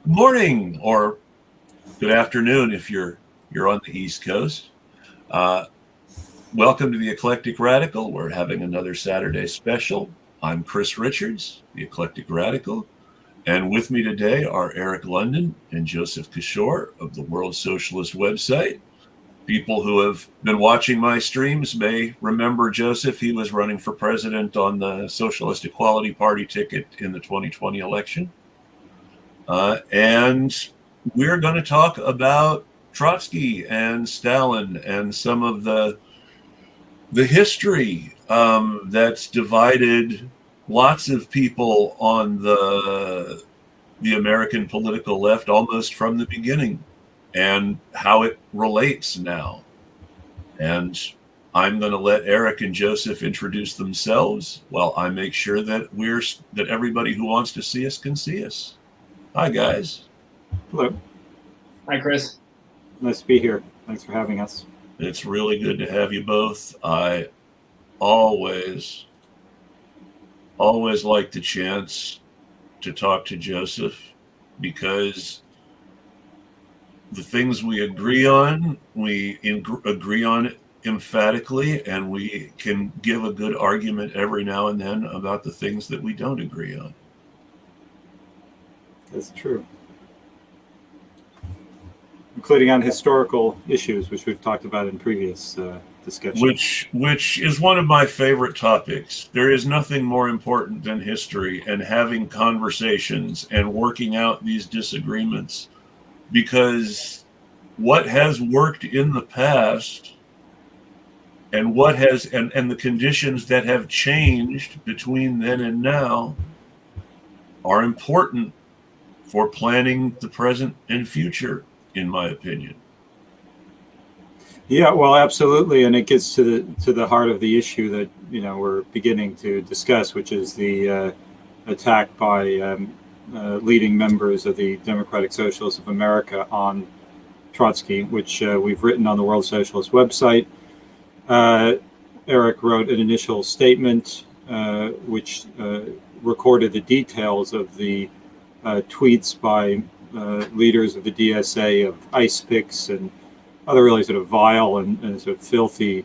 Morning or good afternoon if you're on the East Coast. Uh, Welcome to the Eclectic Radical. We're having another Saturday special. I'm Chris Richards, the Eclectic Radical, and with me today are Eric London and Joseph Kishore of the World Socialist website. People who have been watching my streams may remember Joseph. He was running for president on the Socialist Equality Party ticket in the 2020 election. And we're going to talk about Trotsky and Stalin and some of the history that's divided lots of people on the American political left almost from the beginning, and how it relates now. And I'm going to let Eric and Joseph introduce themselves while I make sure that everybody who wants to see us can see us. Hi, guys. Hello. Hi, Chris. Nice to be here. Thanks for having us. It's really good to have you both. I always like the chance to talk to Joseph, because the things we agree on, we agree on emphatically, and we can give a good argument every now and then about the things that we don't agree on. That's true. Including on historical issues, which we've talked about in previous discussions. Which is one of my favorite topics. There is nothing more important than history and having conversations and working out these disagreements, because what has worked in the past and what has and the conditions that have changed between then and now are important for planning the present and future, in my opinion. Yeah, well, absolutely, and it gets to the heart of the issue that we're beginning to discuss, which is the attack by leading members of the Democratic Socialists of America on Trotsky, which we've written on the World Socialist website. Eric wrote an initial statement which recorded the details of the tweets by leaders of the DSA of ice picks and other really sort of vile and sort of filthy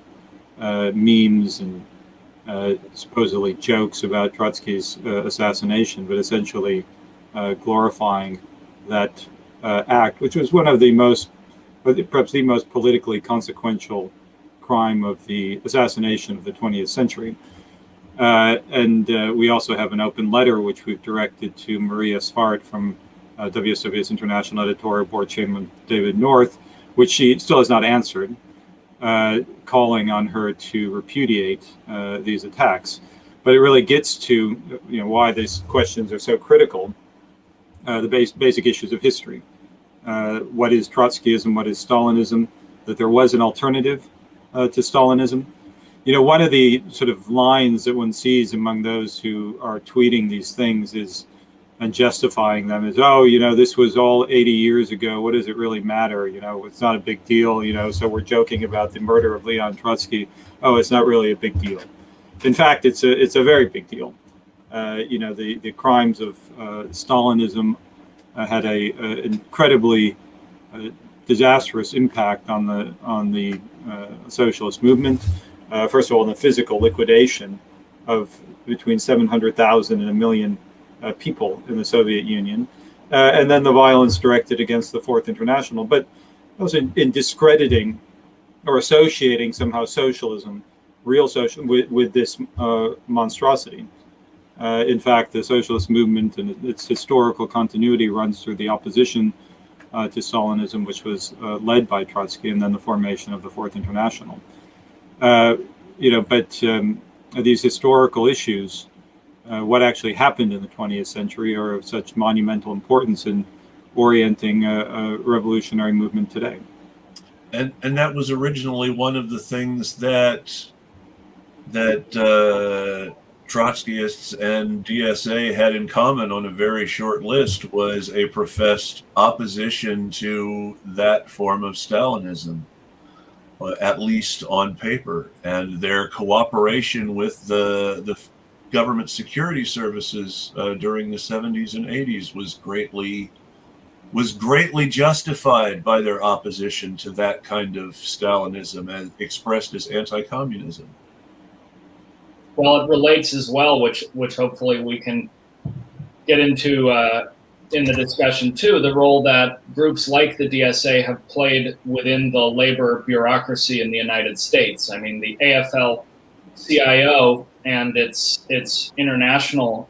memes and supposedly jokes about Trotsky's assassination, but essentially glorifying that act, which was one of the most, perhaps the most politically consequential crime of the assassination of the 20th century. And we also have an open letter which we've directed to Maria Svart from WSW's International Editorial Board Chairman David North, which she still has not answered, calling on her to repudiate these attacks. But it really gets to why these questions are so critical, the basic issues of history. What is Trotskyism? What is Stalinism? That there was an alternative to Stalinism. One of the sort of lines that one sees among those who are tweeting these things is, and justifying them is, this was all 80 years ago. What does it really matter? It's not a big deal. So we're joking about the murder of Leon Trotsky. Oh, it's not really a big deal. In fact, it's a very big deal. The crimes of Stalinism had a incredibly disastrous impact on the socialist movement. First of all, in the physical liquidation of between 700,000 and 1 million people in the Soviet Union, and then the violence directed against the Fourth International, but also in discrediting or associating somehow socialism, real socialism, with this monstrosity. In fact, the socialist movement and its historical continuity runs through the opposition to Stalinism, which was led by Trotsky, and then the formation of the Fourth International. But these historical issues, what actually happened in the 20th century, are of such monumental importance in orienting a revolutionary movement today. And that was originally one of the things that Trotskyists and DSA had in common on a very short list, was a professed opposition to that form of Stalinism, at least on paper, and their cooperation with the government security services during the 70s and 80s was greatly was greatly justified by their opposition to that kind of Stalinism as expressed as anti-communism. Well, it relates as well, which hopefully we can get into in the discussion too, the role that groups like the DSA have played within the labor bureaucracy in the United States. I mean, the AFL-CIO and its international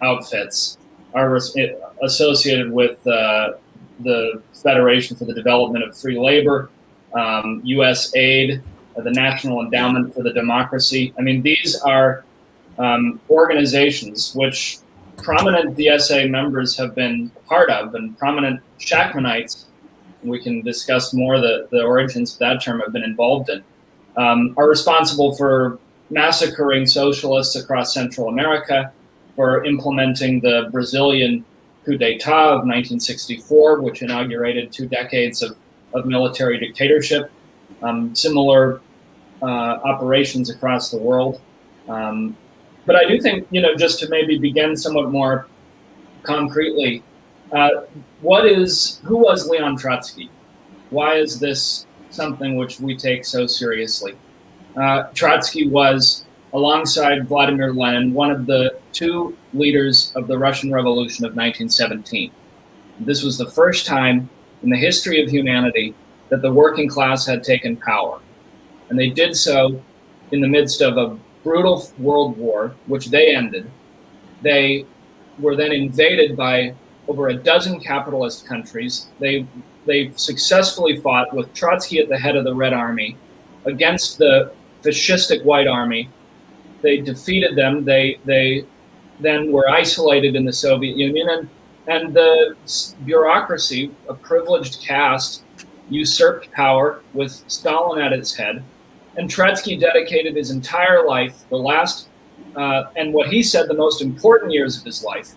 outfits are associated with the Federation for the Development of Free Labor, U.S. Aid, the National Endowment for the Democracy. I mean, these are organizations which prominent DSA members have been part of, and prominent Shachtmanites, we can discuss more the origins of that term, have been involved in, are responsible for massacring socialists across Central America, for implementing the Brazilian coup d'etat of 1964, which inaugurated 2 decades of military dictatorship, similar operations across the world. But I do think, just to maybe begin somewhat more concretely, who was Leon Trotsky? Why is this something which we take so seriously? Trotsky was, alongside Vladimir Lenin, one of the 2 leaders of the Russian Revolution of 1917. This was the first time in the history of humanity that the working class had taken power. And they did so in the midst of a brutal world war, which they ended. They were then invaded by over a dozen capitalist countries. They successfully fought with Trotsky at the head of the Red Army against the fascistic White Army. They defeated them. They then were isolated in the Soviet Union, and the bureaucracy, a privileged caste, usurped power with Stalin at its head. And Trotsky dedicated his entire life, the last, and what he said the most important years of his life,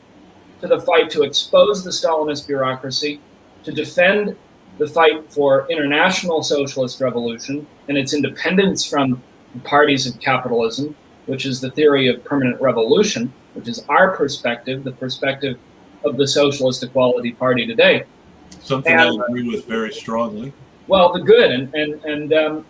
to the fight to expose the Stalinist bureaucracy, to defend the fight for international socialist revolution and its independence from the parties of capitalism, which is the theory of permanent revolution, which is our perspective, the perspective of the Socialist Equality Party today. Something I agree with very strongly. Well, the good, and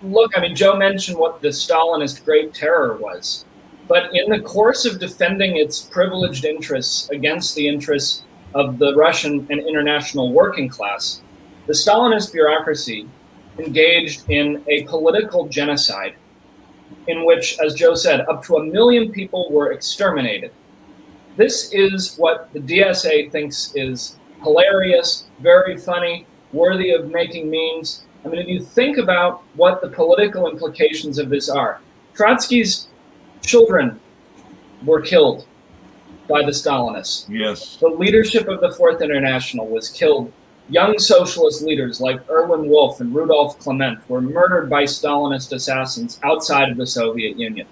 look, I mean, Joe mentioned what the Stalinist Great Terror was, but in the course of defending its privileged interests against the interests of the Russian and international working class, the Stalinist bureaucracy engaged in a political genocide in which, as Joe said, up to 1 million people were exterminated. This is what the DSA thinks is hilarious, very funny, worthy of making memes. I mean, if you think about what the political implications of this are, Trotsky's children were killed by the Stalinists. Yes. The leadership of the Fourth International was killed. Young socialist leaders like Erwin Wolf and Rudolf Clement were murdered by Stalinist assassins outside of the Soviet Union.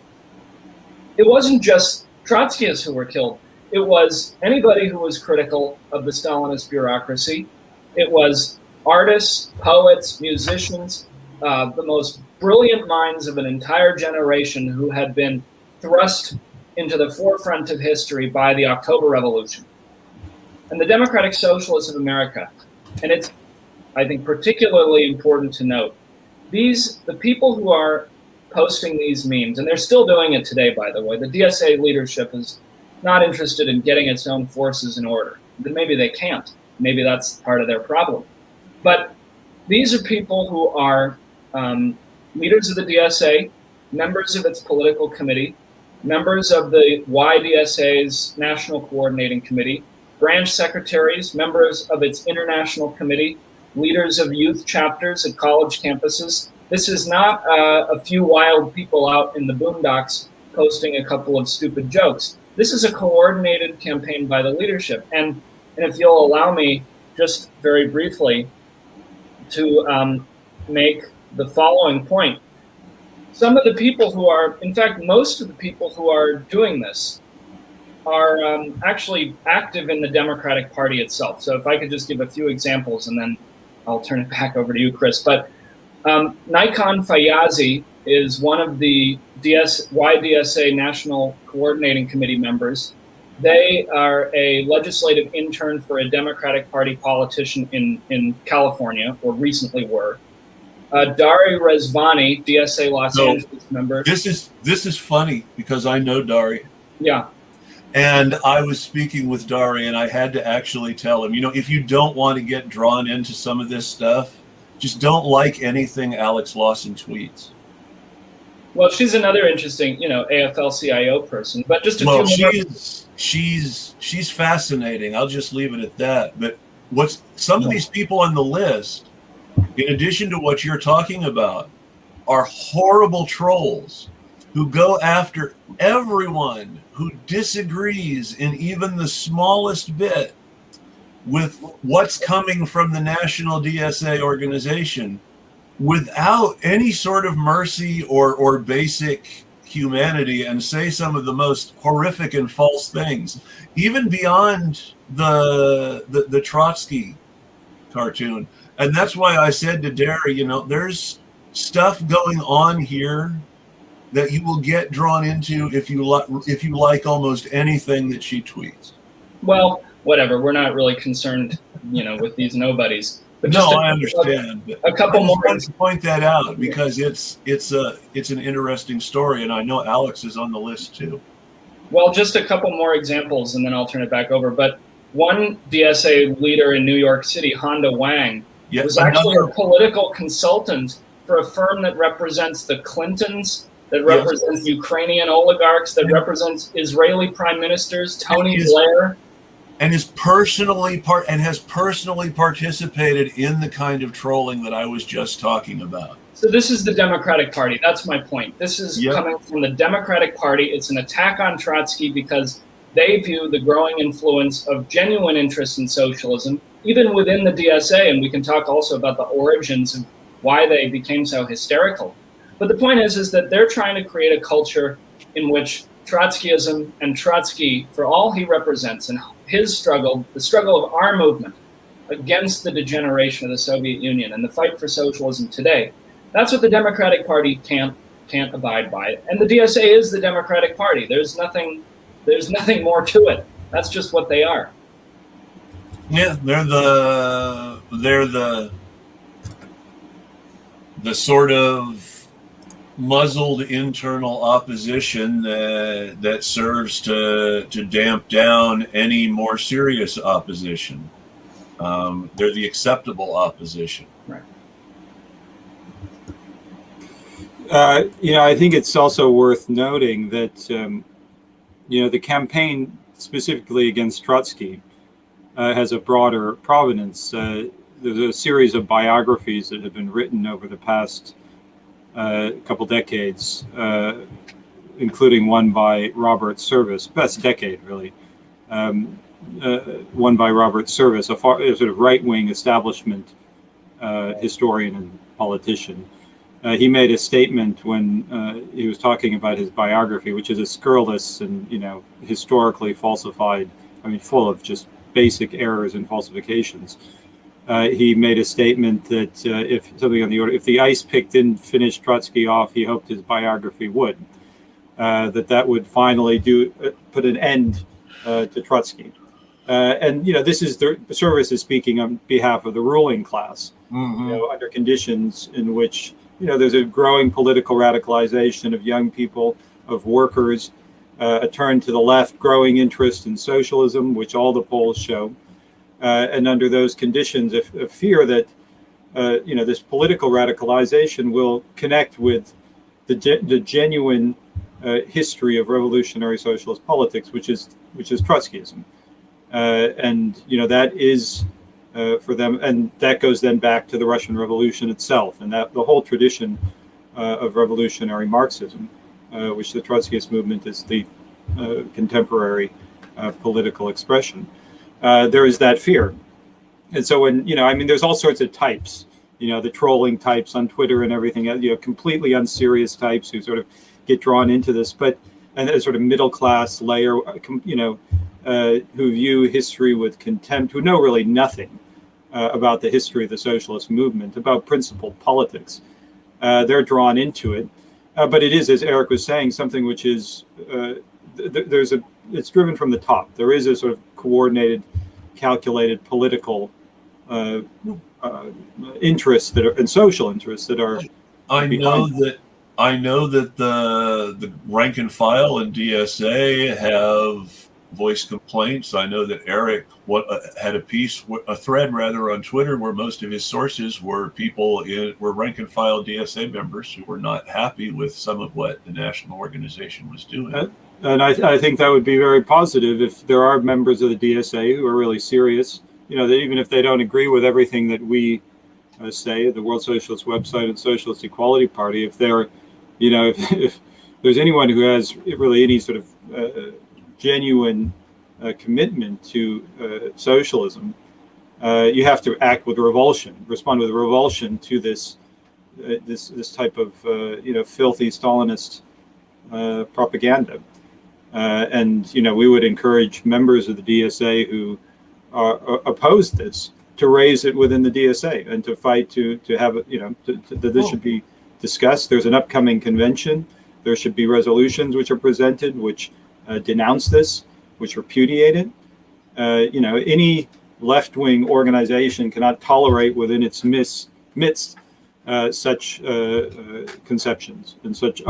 It wasn't just Trotskyists who were killed. It was anybody who was critical of the Stalinist bureaucracy. It was artists, poets, musicians, the most brilliant minds of an entire generation who had been thrust into the forefront of history by the October Revolution. And the Democratic Socialists of America, and it's, I think, particularly important to note, the people who are posting these memes, and they're still doing it today, by the way, the DSA leadership is not interested in getting its own forces in order. But maybe they can't. Maybe that's part of their problem. But these are people who are leaders of the DSA, members of its political committee, members of the YDSA's National Coordinating Committee, branch secretaries, members of its international committee, leaders of youth chapters at college campuses. This is not a few wild people out in the boondocks posting a couple of stupid jokes. This is a coordinated campaign by the leadership. And if you'll allow me just very briefly to make the following point. Some of the people who are, in fact, most of the people who are doing this are actually active in the Democratic Party itself. So if I could just give a few examples and then I'll turn it back over to you, Chris. But Nikon Fayazi is one of the YDSA National Coordinating Committee members. They are a legislative intern for a Democratic Party politician in California, or recently were. Dari Rezvani, DSA Los Angeles member. This is funny because I know Dari. Yeah. And I was speaking with Dari, and I had to actually tell him, if you don't want to get drawn into some of this stuff, just don't like anything Alex Lawson tweets. Well, she's another interesting, AFL-CIO person. But just she's fascinating. I'll just leave it at that. But some of these people on the list, in addition to what you're talking about, are horrible trolls who go after everyone who disagrees in even the smallest bit with what's coming from the national DSA organization without any sort of mercy or basic humanity, and say some of the most horrific and false things, even beyond the Trotsky cartoon. And that's why I said to Dari, there's stuff going on here that you will get drawn into if you like almost anything that she tweets. Well, whatever. We're not really concerned, with these nobodies. But no, I understand. A couple more. I wanted to point that out because it's an interesting story, and I know Alex is on the list too. Well, just a couple more examples, and then I'll turn it back over. But one DSA leader in New York City, Honda Wang, was actually a political consultant for a firm that represents the Clintons, that represents Ukrainian oligarchs, that represents Israeli prime ministers, Tony Blair. And has personally participated in the kind of trolling that I was just talking about. So this is the Democratic Party. That's my point. This is coming from the Democratic Party. It's an attack on Trotsky because they view the growing influence of genuine interest in socialism, even within the DSA. And we can talk also about the origins of why they became so hysterical. But the point is that they're trying to create a culture in which Trotskyism and Trotsky, for all he represents, and his struggle, the struggle of our movement against the degeneration of the Soviet Union and the fight for socialism today, that's what the Democratic Party can't abide by. And the DSA is the Democratic Party. There's nothing more to it. That's just what they are. Yeah, they're the sort of muzzled internal opposition that serves to damp down any more serious opposition. They're the acceptable opposition. Right. I think it's also worth noting that the campaign specifically against Trotsky has a broader provenance. There's a series of biographies that have been written over the past couple decades, including one by Robert Service, best decade really, one by Robert Service, a sort of right-wing establishment historian and politician. He made a statement when he was talking about his biography, which is a scurrilous and historically falsified, full of just basic errors and falsifications. He made a statement that if something on the order, if the ice pick didn't finish Trotsky off, he hoped his biography would. That would finally put an end to Trotsky. And this is the Service is speaking on behalf of the ruling class. Mm-hmm. Under conditions in which there's a growing political radicalization of young people, of workers, a turn to the left, growing interest in socialism, which all the polls show. And under those conditions, a fear that this political radicalization will connect with the genuine history of revolutionary socialist politics, which is Trotskyism, and that is for them, and that goes then back to the Russian Revolution itself, and that the whole tradition of revolutionary Marxism, which the Trotskyist movement is the contemporary political expression. There is that fear. And so when, there's all sorts of types, the trolling types on Twitter and everything, completely unserious types who sort of get drawn into this, and a sort of middle class layer, who view history with contempt, who know really nothing about the history of the socialist movement, about principled politics. They're drawn into it. But it is, as Eric was saying, something which is, there's it's driven from the top. There is a sort of coordinated, calculated political interests that are, and social interests that are. I know that the rank and file in DSA have voiced complaints. I know that Eric had a thread on Twitter where most of his sources were were rank and file DSA members who were not happy with some of what the national organization was doing. And I think that would be very positive if there are members of the DSA who are really serious. That even if they don't agree with everything that we say, the World Socialist website and Socialist Equality Party, if they're, if there's anyone who has really any sort of genuine commitment to socialism, you have to act with respond with revulsion to this type of filthy Stalinist propaganda, and we would encourage members of the DSA who oppose this to raise it within the DSA and to fight to have that this should be discussed. There's an upcoming convention. There should be resolutions which are presented which denounce this, which repudiate it. Any left-wing organization cannot tolerate within its midst such conceptions and such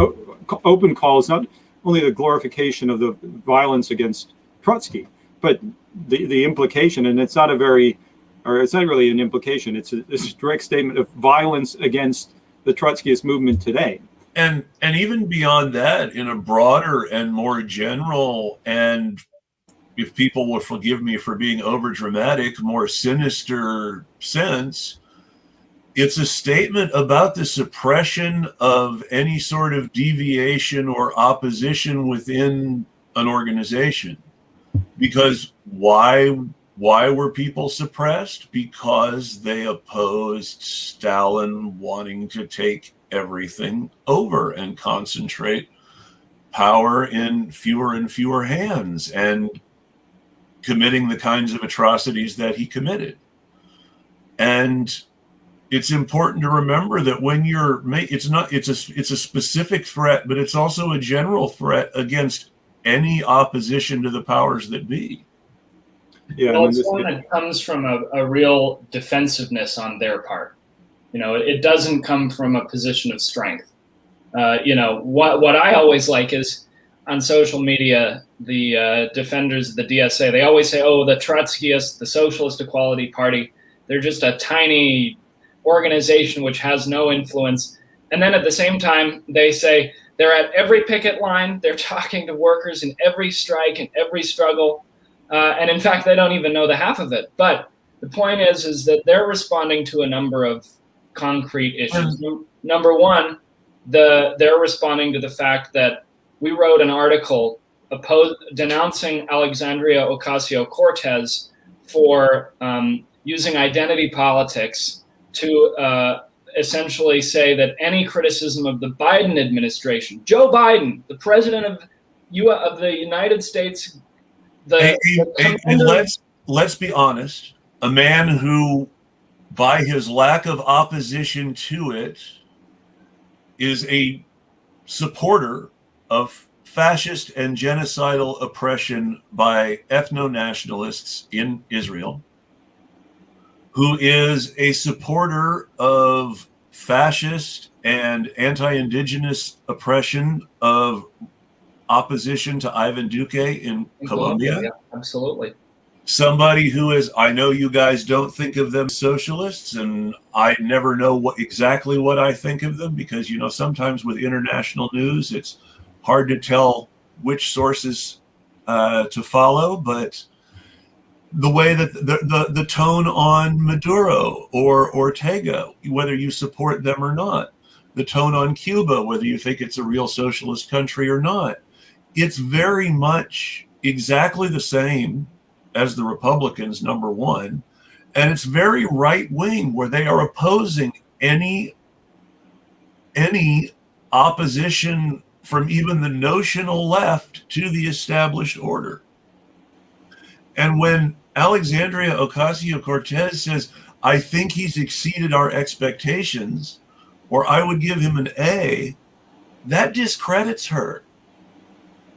open calls, not only the glorification of the violence against Trotsky, but the implication, and it's not really an implication, it's a direct statement of violence against the Trotskyist movement today. And even beyond that, in a broader and more general, and if people will forgive me for being over dramatic, more sinister sense, it's a statement about the suppression of any sort of deviation or opposition within an organization. Because why were people suppressed? Because they opposed Stalin wanting to take everything over and concentrate power in fewer and fewer hands and committing the kinds of atrocities that he committed. And it's important to remember that when it's a specific threat, but it's also a general threat against any opposition to the powers that be. Yeah, well, it's one that comes from a real defensiveness on their part. It doesn't come from a position of strength. What I always like is on social media, the defenders of the DSA, they always say, oh, the Trotskyists, the Socialist Equality Party, they're just a tiny organization which has no influence. And then at the same time, they say they're at every picket line, they're talking to workers in every strike and every struggle. And in fact, they don't even know the half of it. But the point is that they're responding to a number of concrete issues. Number one, they're responding to the fact that we wrote an article denouncing Alexandria Ocasio-Cortez for using identity politics to essentially say that any criticism of the Biden administration, Joe Biden, the president of the United States, let's be honest, a man who, by his lack of opposition to it, is a supporter of fascist and genocidal oppression by ethno-nationalists in Israel, who is a supporter of fascist and anti-indigenous oppression of opposition to Ivan Duque in Colombia. Yeah, absolutely. Somebody who is, I know you guys don't think of them socialists, and I never know exactly what I think of them because, sometimes with international news, it's hard to tell which sources to follow, but the way that the tone on Maduro or Ortega, whether you support them or not, the tone on Cuba, whether you think it's a real socialist country or not, it's very much exactly the same as the Republicans, number one, and it's very right-wing, where they are opposing any opposition from even the notional left to the established order. And when Alexandria Ocasio-Cortez says, I think he's exceeded our expectations, or I would give him an A, that discredits her.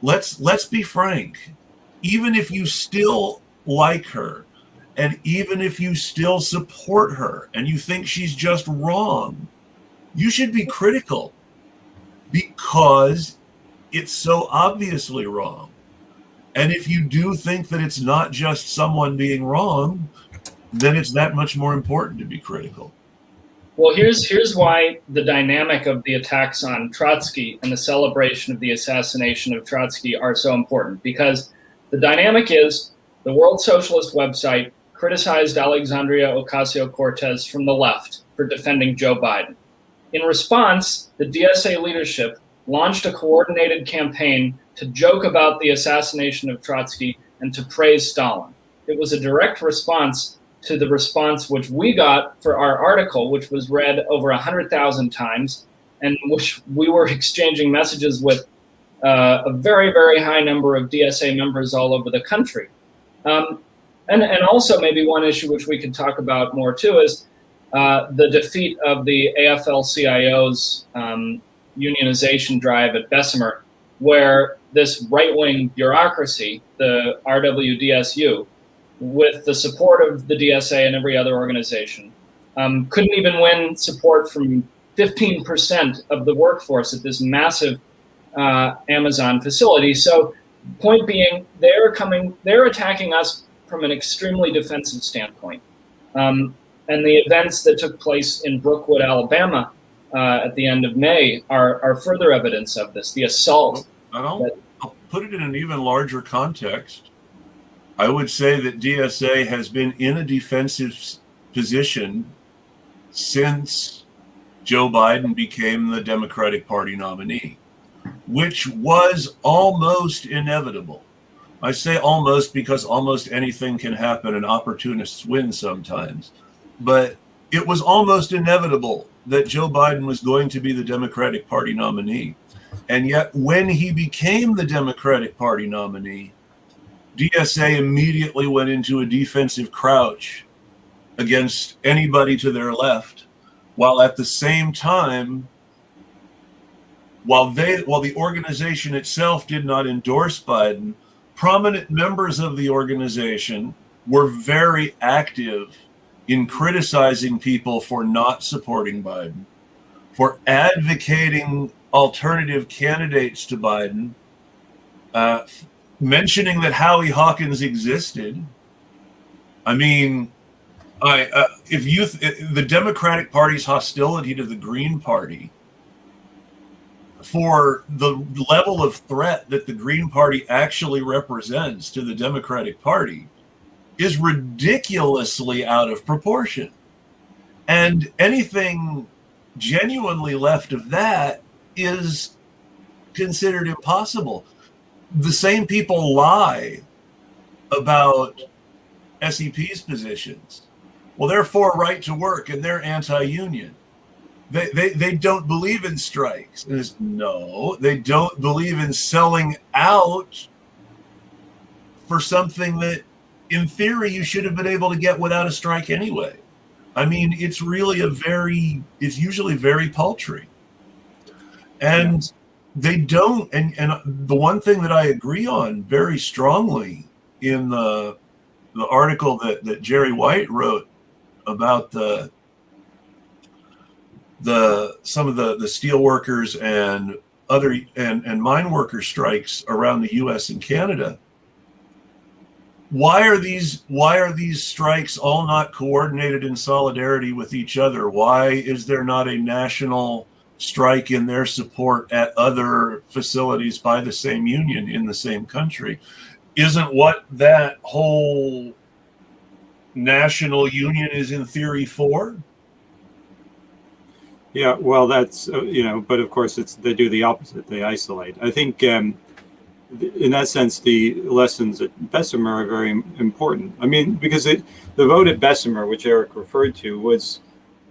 Let's be frank. even if you still like her, and even if you still support her and you think she's just wrong, you should be critical because it's so obviously wrong. And if you do think that it's not just someone being wrong, then it's that much more important to be critical. Well, here's why the dynamic of the attacks on Trotsky and the celebration of the assassination of Trotsky are so important. Because the dynamic is the World Socialist website criticized Alexandria Ocasio-Cortez from the left for defending Joe Biden. In response, the DSA leadership launched a coordinated campaign to joke about the assassination of Trotsky and to praise Stalin. It was a direct response to the response which we got for our article, which was read over 100,000 times, and which we were exchanging messages with a very, very high number of DSA members all over the country. And also maybe one issue which we could talk about more too is the defeat of the AFL-CIO's unionization drive at Bessemer, where this right-wing bureaucracy, the RWDSU, with the support of the DSA and every other organization, couldn't even win support from 15% of the workforce at this massive Amazon facility. So point being, they're attacking us from an extremely defensive standpoint. And the events that took place in Brookwood, Alabama at the end of May are further evidence of this, the assault. I'll put it in an even larger context. I would say that DSA has been in a defensive position since Joe Biden became the Democratic Party nominee, which was almost inevitable. I say almost because almost anything can happen and opportunists win sometimes. But it was almost inevitable that Joe Biden was going to be the Democratic Party nominee. And yet when he became the Democratic Party nominee, DSA immediately went into a defensive crouch against anybody to their left, while at the same time, while the organization itself did not endorse Biden, prominent members of the organization were very active in criticizing people for not supporting Biden, for advocating alternative candidates to Biden, mentioning that Howie Hawkins existed. I mean, the Democratic Party's hostility to the Green Party, for the level of threat that the Green Party actually represents to the Democratic Party, is ridiculously out of proportion. And anything genuinely left of that is considered impossible. The same people lie about SEP's positions. Well, they're for right to work and they're anti-union. They don't believe in strikes. No, they don't believe in selling out for something that, in theory, you should have been able to get without a strike anyway. I mean, it's usually very paltry. And they don't, and the one thing that I agree on very strongly in the article that Jerry White wrote about some of the steel workers and other and mine worker strikes around the US and Canada. Why are these strikes all not coordinated in solidarity with each other? Why is there not a national strike in their support at other facilities by the same union in the same country? Isn't what that whole national union is in theory for? Yeah, well, that's, but of course they do the opposite. They isolate. I think in that sense, the lessons at Bessemer are very important. I mean, because the vote at Bessemer, which Eric referred to, was,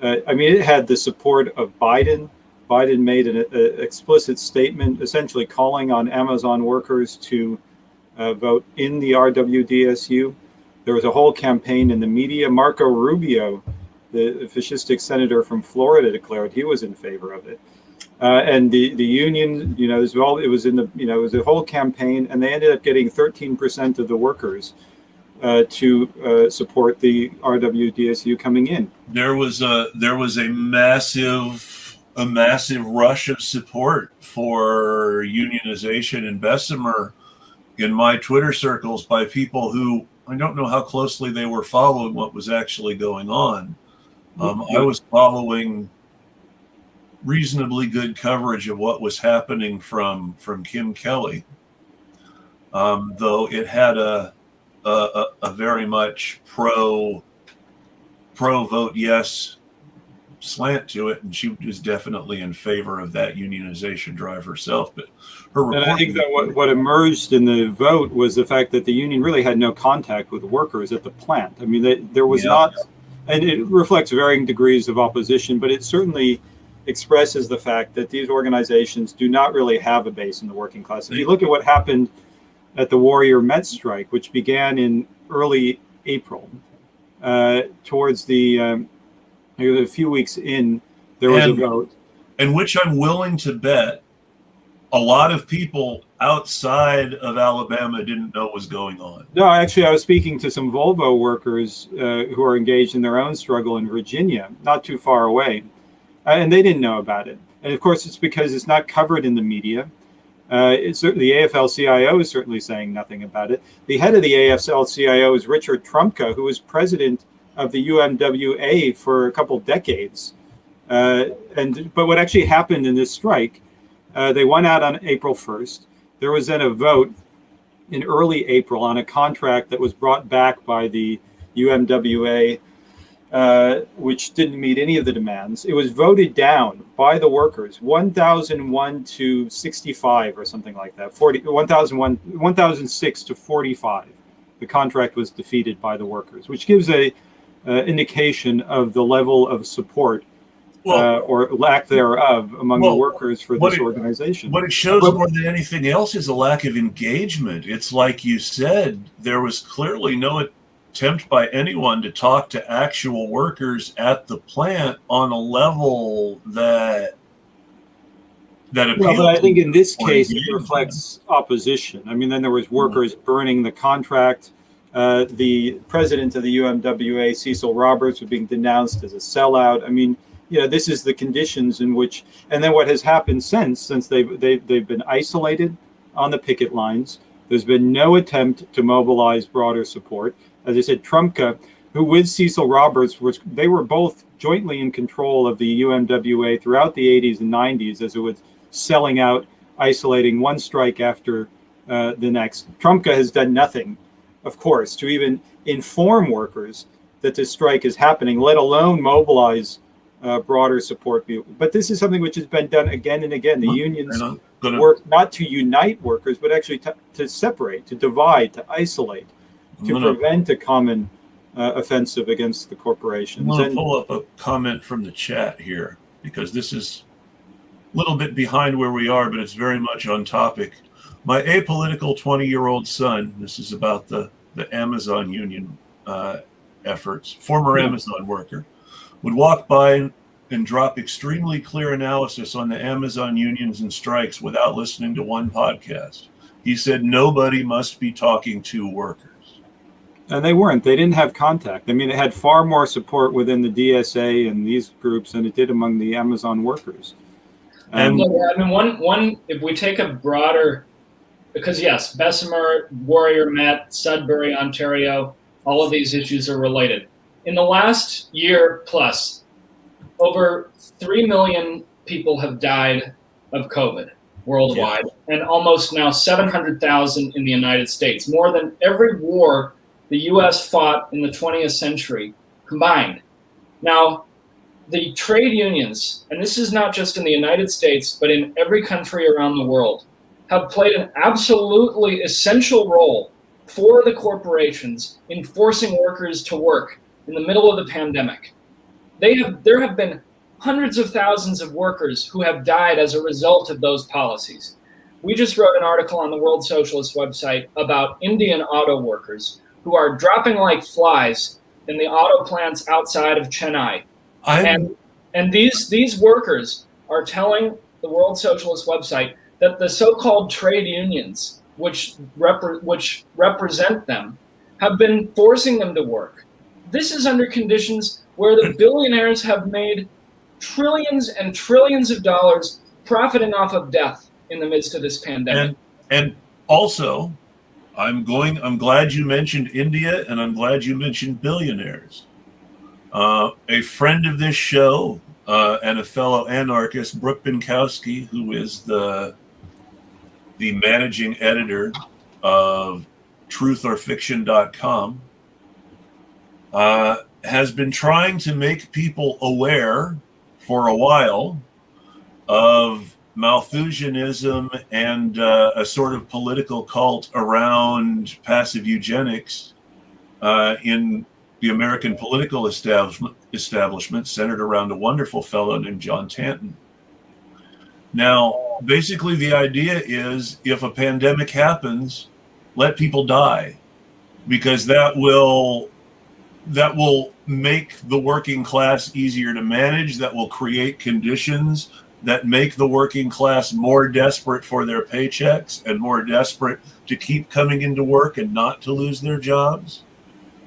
it had the support of Biden. Biden made an explicit statement essentially calling on Amazon workers to vote in the RWDSU. There was a whole campaign in the media. Marco Rubio, the fascistic senator from Florida, declared he was in favor of it. And the union, it was it was a whole campaign, and they ended up getting 13% of the workers to support the RWDSU coming in. There was a massive rush of support for unionization in Bessemer in my Twitter circles by people who, I don't know how closely they were following what was actually going on. I was following reasonably good coverage of what was happening from Kim Kelly, though it had a very much pro vote yes slant to it, and she was definitely in favor of that unionization drive herself. But her and I think that what emerged in the vote was the fact that the union really had no contact with workers at the plant. I mean, there was not, and it reflects varying degrees of opposition, but it certainly expresses the fact that these organizations do not really have a base in the working class. If you look at what happened at the Warrior Met strike, which began in early April, towards a few weeks in, there was a vote. And which I'm willing to bet a lot of people outside of Alabama didn't know was going on. No, actually, I was speaking to some Volvo workers who are engaged in their own struggle in Virginia, not too far away, and they didn't know about it. And of course, it's because it's not covered in the media. It's certainly the AFL-CIO is certainly saying nothing about it. The head of the AFL-CIO is Richard Trumka, who was president of the UMWA for a couple decades. But what actually happened in this strike, they went out on April 1st. There was then a vote in early April on a contract that was brought back by the UMWA, which didn't meet any of the demands. It was voted down by the workers, 1,001 to 65 or something like that, 1,006 to 45. The contract was defeated by the workers, which gives a indication of the level of support or lack thereof among the workers for this organization. What it shows more than anything else is a lack of engagement. It's like you said, there was clearly no attempt by anyone to talk to actual workers at the plant on a level that appealed. Well, but I think in this case it reflects opposition. I mean, then there was workers burning the contract. The president of the UMWA, Cecil Roberts, was being denounced as a sellout. I mean, this is the conditions in which, and then what has happened since they've been isolated on the picket lines. There's been no attempt to mobilize broader support. As I said, Trumka, who with Cecil Roberts, they were both jointly in control of the UMWA throughout the 80s and 90s as it was selling out, isolating one strike after the next. Trumka has done nothing, of course, to even inform workers that this strike is happening, let alone mobilize broader support. But this is something which has been done again and again. The unions work not to unite workers, but actually to separate, to divide, to isolate, to prevent a common offensive against the corporations. I'm going to pull up a comment from the chat here, because this is a little bit behind where we are, but it's very much on topic. My apolitical 20-year-old son, this is about the Amazon union efforts, former Amazon worker, would walk by and drop extremely clear analysis on the Amazon unions and strikes without listening to one podcast. He said nobody must be talking to workers. And they weren't. They didn't have contact. I mean, it had far more support within the DSA and these groups than it did among the Amazon workers. And I mean, one if we take a broader, because yes, Bessemer, Warrior Met, Sudbury, Ontario, all of these issues are related. In the last year plus, over 3 million people have died of COVID worldwide, and almost now 700,000 in the United States, more than every war the U.S. fought in the 20th century combined. Now, the trade unions, and this is not just in the United States, but in every country around the world, have played an absolutely essential role for the corporations in forcing workers to work in the middle of the pandemic. There have been hundreds of thousands of workers who have died as a result of those policies. We just wrote an article on the World Socialist website about Indian auto workers who are dropping like flies in the auto plants outside of Chennai. And these workers are telling the World Socialist website, that the so-called trade unions, which represent them, have been forcing them to work. This is under conditions where the billionaires have made trillions and trillions of dollars profiting off of death in the midst of this pandemic. And also, I'm glad you mentioned India, and I'm glad you mentioned billionaires. A friend of this show and a fellow anarchist, Brooke Binkowski, who is the managing editor of trutherfiction.com, has been trying to make people aware for a while of Malthusianism and a sort of political cult around passive eugenics in the American political establishment centered around a wonderful fellow named John Tanton. Now, basically the idea is if a pandemic happens, let people die, because that will make the working class easier to manage. That will create conditions that make the working class more desperate for their paychecks and more desperate to keep coming into work and not to lose their jobs.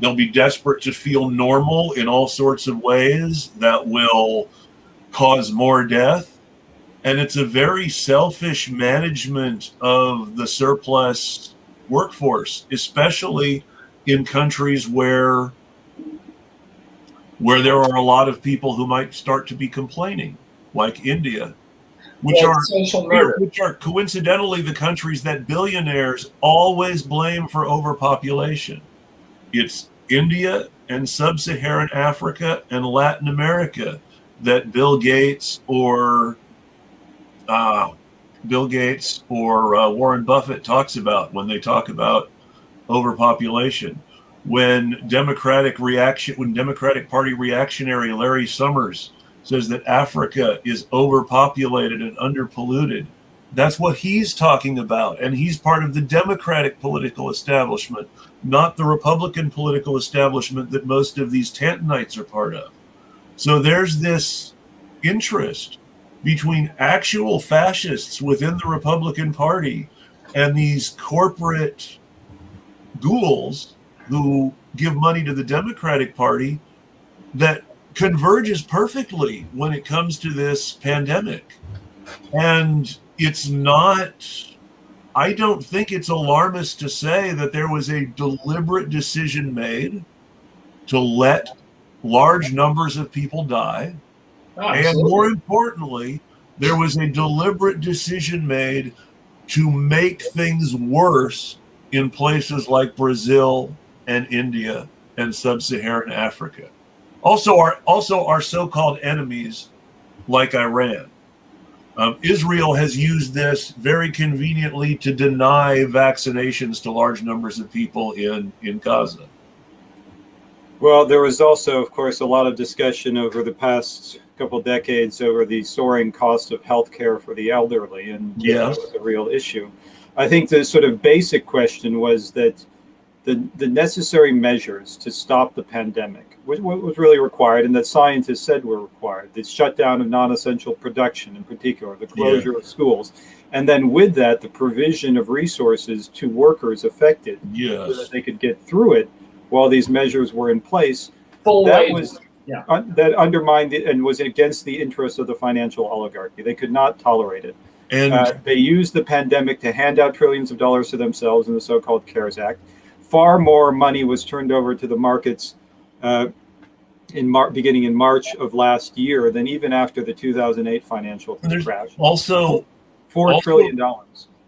They'll be desperate to feel normal in all sorts of ways that will cause more death. And it's a very selfish management of the surplus workforce, especially in countries where there are a lot of people who might start to be complaining, like India, which are coincidentally the countries that billionaires always blame for overpopulation. It's India and sub-Saharan Africa and Latin America that Bill Gates or Warren Buffett talks about when they talk about overpopulation. When Democratic Party reactionary Larry Summers says that Africa is overpopulated and underpolluted, that's what he's talking about. And he's part of the Democratic political establishment, not the Republican political establishment that most of these Tantonites are part of. So there's this interest between actual fascists within the Republican Party and these corporate ghouls who give money to the Democratic Party that converges perfectly when it comes to this pandemic. And it's not, I don't think it's alarmist to say that there was a deliberate decision made to let large numbers of people die. And more importantly, there was a deliberate decision made to make things worse in places like Brazil and India and sub-Saharan Africa. Also our so-called enemies like Iran. Israel has used this very conveniently to deny vaccinations to large numbers of people in Gaza. Well, there was also, of course, a lot of discussion over the past couple of decades over the soaring cost of healthcare for the elderly, and yes, that was a real issue. I think the sort of basic question was that the necessary measures to stop the pandemic, what was really required, and that scientists said were required, the shutdown of non-essential production in particular, the closure of schools, and then with that, the provision of resources to workers affected so that they could get through it while these measures were in place. That undermined it and was against the interests of the financial oligarchy. They could not tolerate it. And they used the pandemic to hand out trillions of dollars to themselves in the so-called CARES Act. Far more money was turned over to the markets beginning in March of last year than even after the 2008 financial crash. Also, $4 trillion.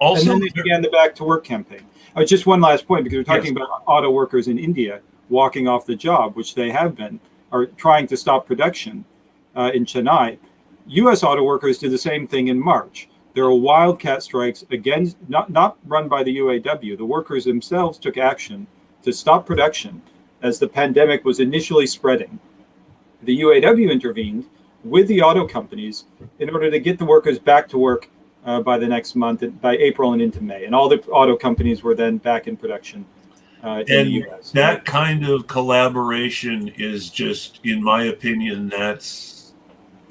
And then they began the Back to Work campaign. Just one last point, because we're talking about auto workers in India walking off the job, which they have been, or trying to stop production in Chennai. U.S. auto workers did the same thing in March. There were wildcat strikes against, not run by the UAW. The workers themselves took action to stop production as the pandemic was initially spreading. The UAW intervened with the auto companies in order to get the workers back to work by the next month, by April and into May. And all the auto companies were then back in production in the U.S. That kind of collaboration is just, in my opinion,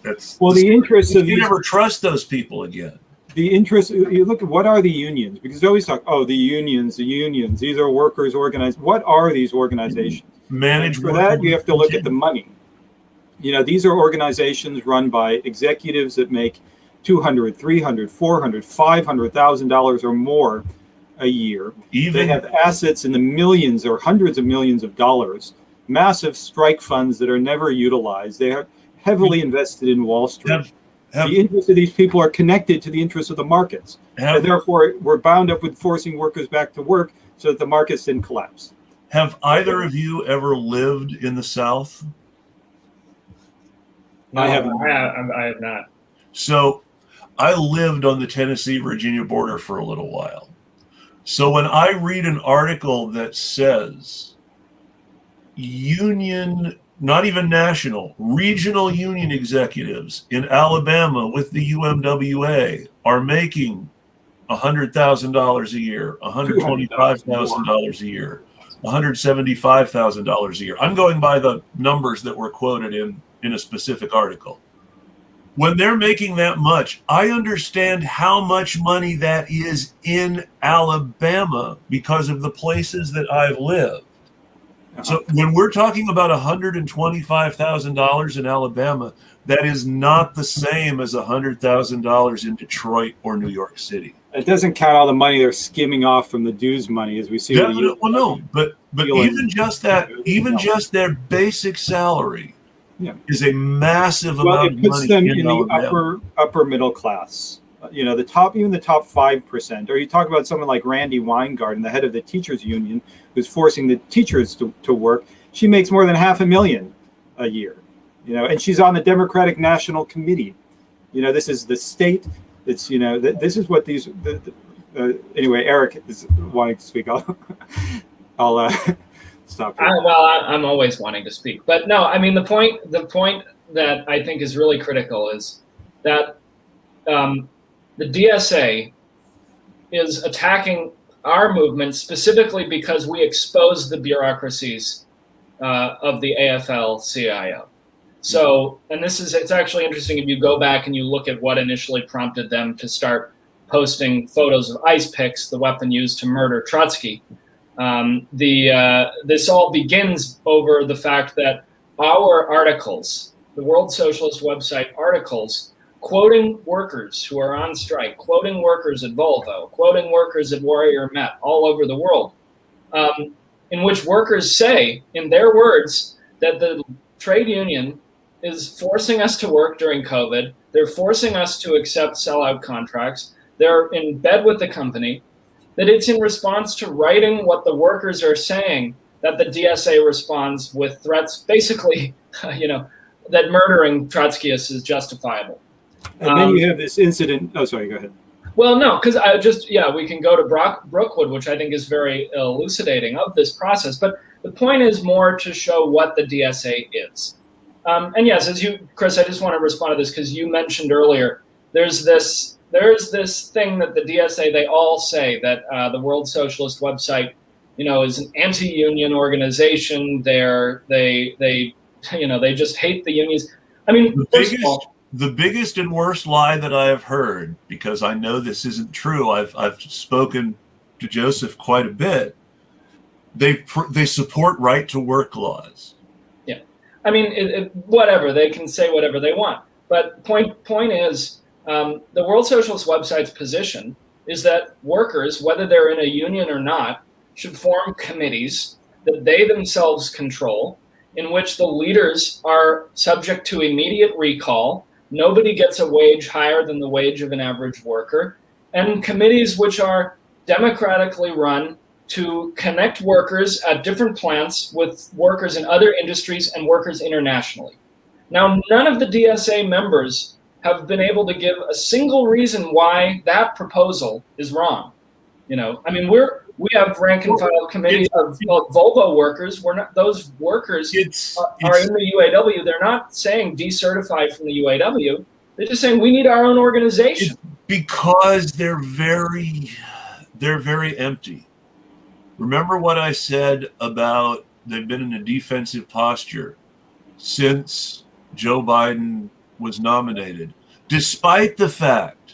That's Well, the interests of you these, never trust those people again. the interest, you look at what are the unions, because they always talk, oh, the unions, these are workers organized. What are these organizations? Manage For that, you have to look at the money. These are organizations run by executives that make $200, $300, $400, $500,000 or more a year. They have assets in the millions or hundreds of millions of dollars, massive strike funds that are never utilized. They are heavily invested in Wall Street. The interests of these people are connected to the interests of the markets. And therefore, we're bound up with forcing workers back to work so that the markets didn't collapse. Have either of you ever lived in the South? No, I haven't. I have not. So I lived on the Tennessee-Virginia border for a little while. So when I read an article that says union, not even national, regional union executives in Alabama with the UMWA are making $100,000 a year, $125,000 a year, $175,000 a year. I'm going by the numbers that were quoted in a specific article. When they're making that much, I understand how much money that is in Alabama because of the places that I've lived. So when we're talking about $125,000 in Alabama, that is not the same as $100,000 in Detroit or New York City. It doesn't count all the money they're skimming off from the dues money, as we see. But even just their basic salary is a massive amount of money. It puts them in the upper middle class. Even the top 5%. Or you talk about someone like Randy Weingarten, the head of the teachers union, who's forcing the teachers to work. She makes more than $500,000 a year. And she's on the Democratic National Committee. This is the state. It's this is what these. Anyway, Eric is wanting to speak. I'll stop here. I'm always wanting to speak, but no. I mean, the point that I think is really critical is that the DSA is attacking our movement specifically because we expose the bureaucracies of the AFL-CIO. So, and it's actually interesting if you go back and you look at what initially prompted them to start posting photos of ice picks, the weapon used to murder Trotsky. This all begins over the fact that our articles, the World Socialist website articles, quoting workers who are on strike, quoting workers at Volvo, quoting workers at Warrior Met all over the world, in which workers say, in their words, that the trade union is forcing us to work during COVID. They're forcing us to accept sellout contracts. They're in bed with the company. That it's in response to writing what the workers are saying that the DSA responds with threats, basically, that murdering Trotskyists is justifiable. And then you have this incident. Oh, sorry, go ahead. Well, no, because we can go to Brookwood, which I think is very elucidating of this process. But the point is more to show what the DSA is. And yes, Chris, I just want to respond to this because you mentioned earlier, there's this thing that the DSA, they all say that the World Socialist website, is an anti-union organization. They just hate the unions. I mean, the biggest and worst lie that I have heard, because I know this isn't true, I've spoken to Joseph quite a bit. They support right to work laws. Yeah, I mean, whatever, they can say whatever they want. But point is, the World Socialist website's position is that workers, whether they're in a union or not, should form committees that they themselves control, in which the leaders are subject to immediate recall. Nobody gets a wage higher than the wage of an average worker, and committees which are democratically run to connect workers at different plants with workers in other industries and workers internationally. Now, none of the DSA members have been able to give a single reason why that proposal is wrong. I mean, we have rank and file committees of Volvo workers. We're not; those workers are in the UAW. They're not saying decertified from the UAW. They're just saying we need our own organization because they're very empty. Remember what I said about they've been in a defensive posture since Joe Biden was nominated, despite the fact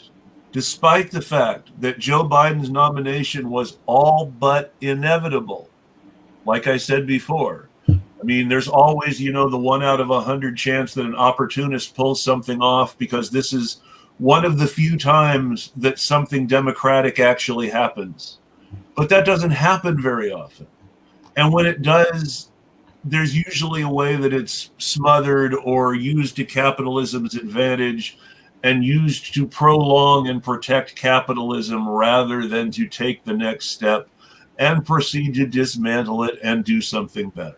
that Joe Biden's nomination was all but inevitable. Like I said before, I mean, there's always, the 1 out of 100 chance that an opportunist pulls something off, because this is one of the few times that something democratic actually happens. But that doesn't happen very often. And when it does, there's usually a way that it's smothered or used to capitalism's advantage and used to prolong and protect capitalism rather than to take the next step and proceed to dismantle it and do something better.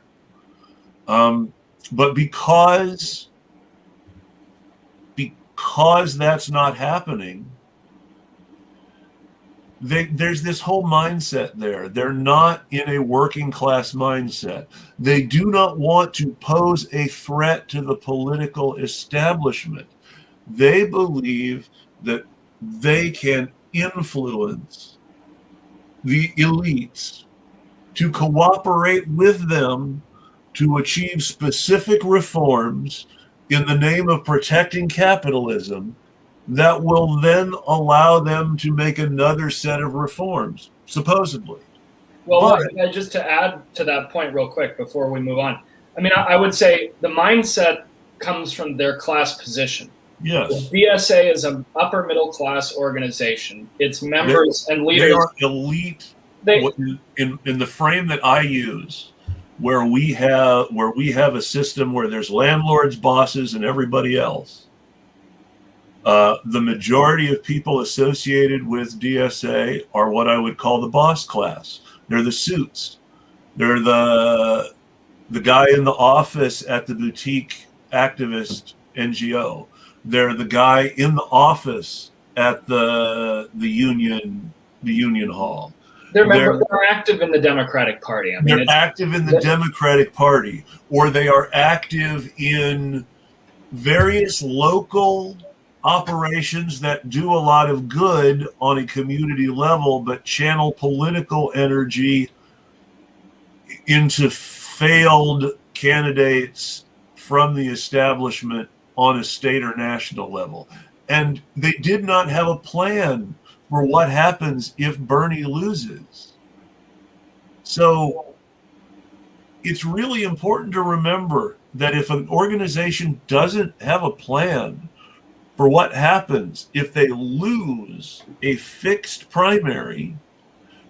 But because that's not happening, there's this whole mindset there. They're not in a working class mindset. They do not want to pose a threat to the political establishment. They believe that they can influence the elites to cooperate with them to achieve specific reforms in the name of protecting capitalism that will then allow them to make another set of reforms, supposedly. Well, just to add to that point real quick before we move on, I mean, I would say the mindset comes from their class position. Yes. The DSA is an upper middle class organization. Its members and leaders. They are elite. In the frame that I use, where we have a system where there's landlords, bosses, and everybody else. The majority of people associated with DSA are what I would call the boss class. They're the suits. They're the guy in the office at the boutique activist NGO. They're the guy in the office at the union hall. They're active in the Democratic Party. I mean, they're active in the Democratic Party, or they are active in various local operations that do a lot of good on a community level, but channel political energy into failed candidates from the establishment on a state or national level. And they did not have a plan for what happens if Bernie loses. So it's really important to remember that if an organization doesn't have a plan for what happens if they lose a fixed primary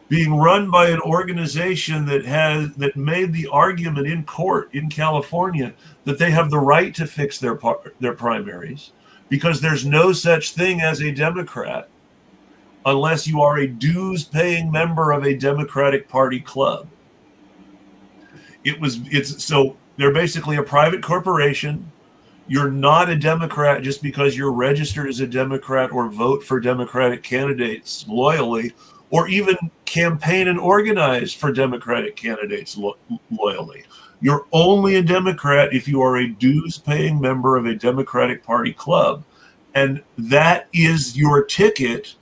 being run by an organization that made the argument in court in California that they have the right to fix their primaries, because there's no such thing as a Democrat unless you are a dues-paying member of a Democratic Party club. So they're basically a private corporation. You're not a Democrat just because you're registered as a Democrat or vote for Democratic candidates loyally, or even campaign and organize for Democratic candidates loyally. You're only a Democrat if you are a dues-paying member of a Democratic Party club. And that is your ticket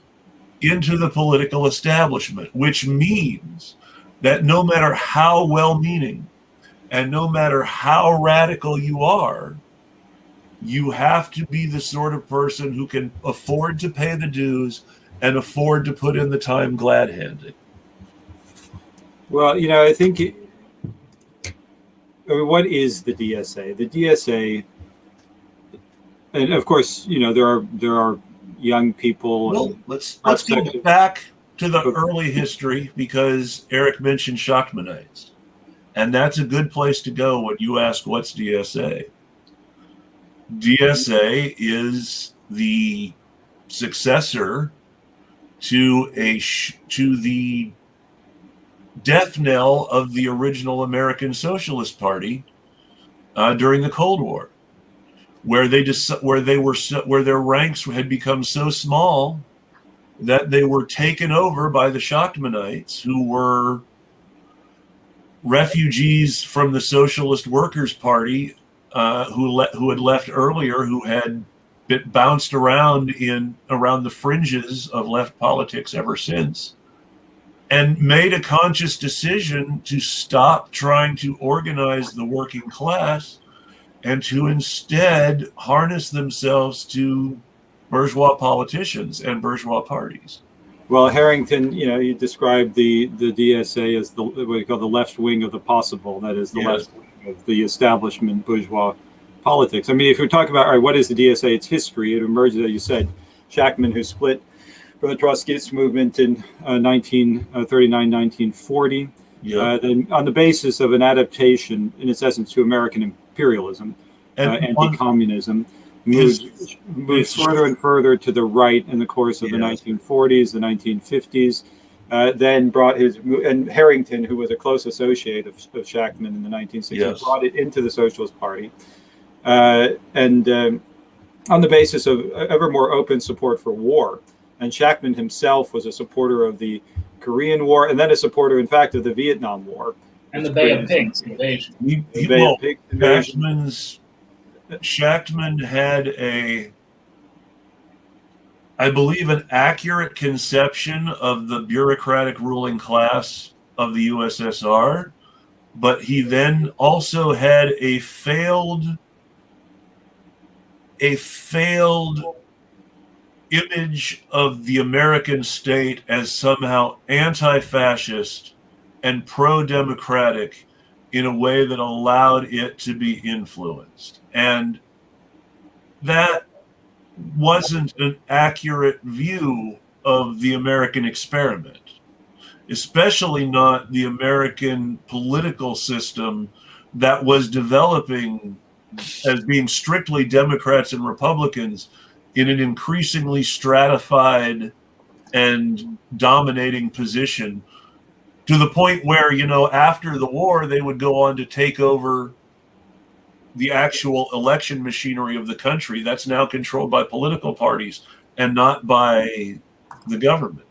into the political establishment, which means that no matter how well-meaning and no matter how radical you are, you have to be the sort of person who can afford to pay the dues and afford to put in the time glad-handed. Well, I think, what is the DSA? The DSA, and of course, there are young people. Well, let's go back to the early history, because Eric mentioned Shachtmanites, and that's a good place to go when you ask what's DSA. DSA is the successor to the death knell of the original American Socialist Party during the Cold War, where their ranks had become so small that they were taken over by the Shachtmanites, who were refugees from the Socialist Workers' Party, who had left earlier, who had been bounced around the fringes of left politics ever since, and made a conscious decision to stop trying to organize the working class and to instead harness themselves to bourgeois politicians and bourgeois parties. Well, Harrington, you described the DSA as what you call the left wing of the possible. That is the left wing of the establishment bourgeois politics. I mean, if we're talking about, all right, what is the DSA? Its history. It emerged, as you said, Shachtman, who split from the Trotskyist movement in 1939, 1940. Yeah. Then on the basis of an adaptation, in its essence, to American imperialism, anti-communism, moved further and further to the right in the course of the 1940s, the 1950s. Then brought and Harrington, who was a close associate of Shachtman in the 1960s, brought it into the Socialist Party. And on the basis of ever more open support for war. And Shachtman himself was a supporter of the Korean War, and then a supporter, in fact, of the Vietnam War. And the Bay of Pigs invasion. Shachtman had I believe, an accurate conception of the bureaucratic ruling class of the USSR, but he then also had a failed image of the American state as somehow anti-fascist and pro-democratic in a way that allowed it to be influenced. And that wasn't an accurate view of the American experiment, especially not the American political system that was developing as being strictly Democrats and Republicans in an increasingly stratified and dominating position, to the point where, after the war, they would go on to take over the actual election machinery of the country that's now controlled by political parties and not by the government.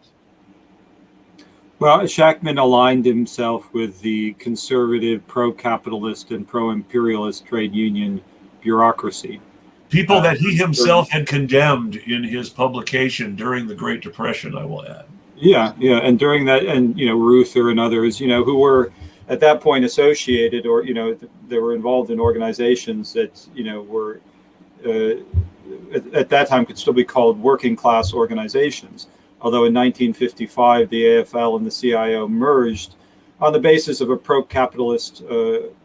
Well, Shachtman aligned himself with the conservative, pro-capitalist and pro-imperialist trade union bureaucracy. People that he himself had condemned in his publication during the Great Depression, I will add. Yeah. And during that, and, Ruther and others, who were at that point associated or, they were involved in organizations that, were at that time could still be called working class organizations. Although in 1955, the AFL and the CIO merged on the basis of a pro-capitalist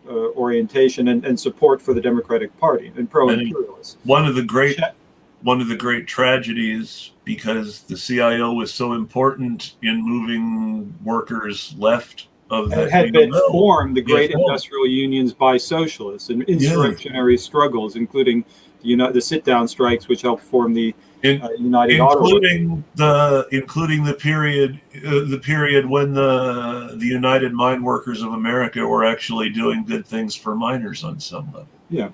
orientation and support for the Democratic Party and pro-imperialist. One of the great tragedies, because the CIO was so important in moving workers left of the had been formed, the great industrial unions by socialists and insurrectionary struggles, including the sit-down strikes, which helped form the United Auto including the period when the United Mine Workers of America were actually doing good things for miners on some level. Yeah,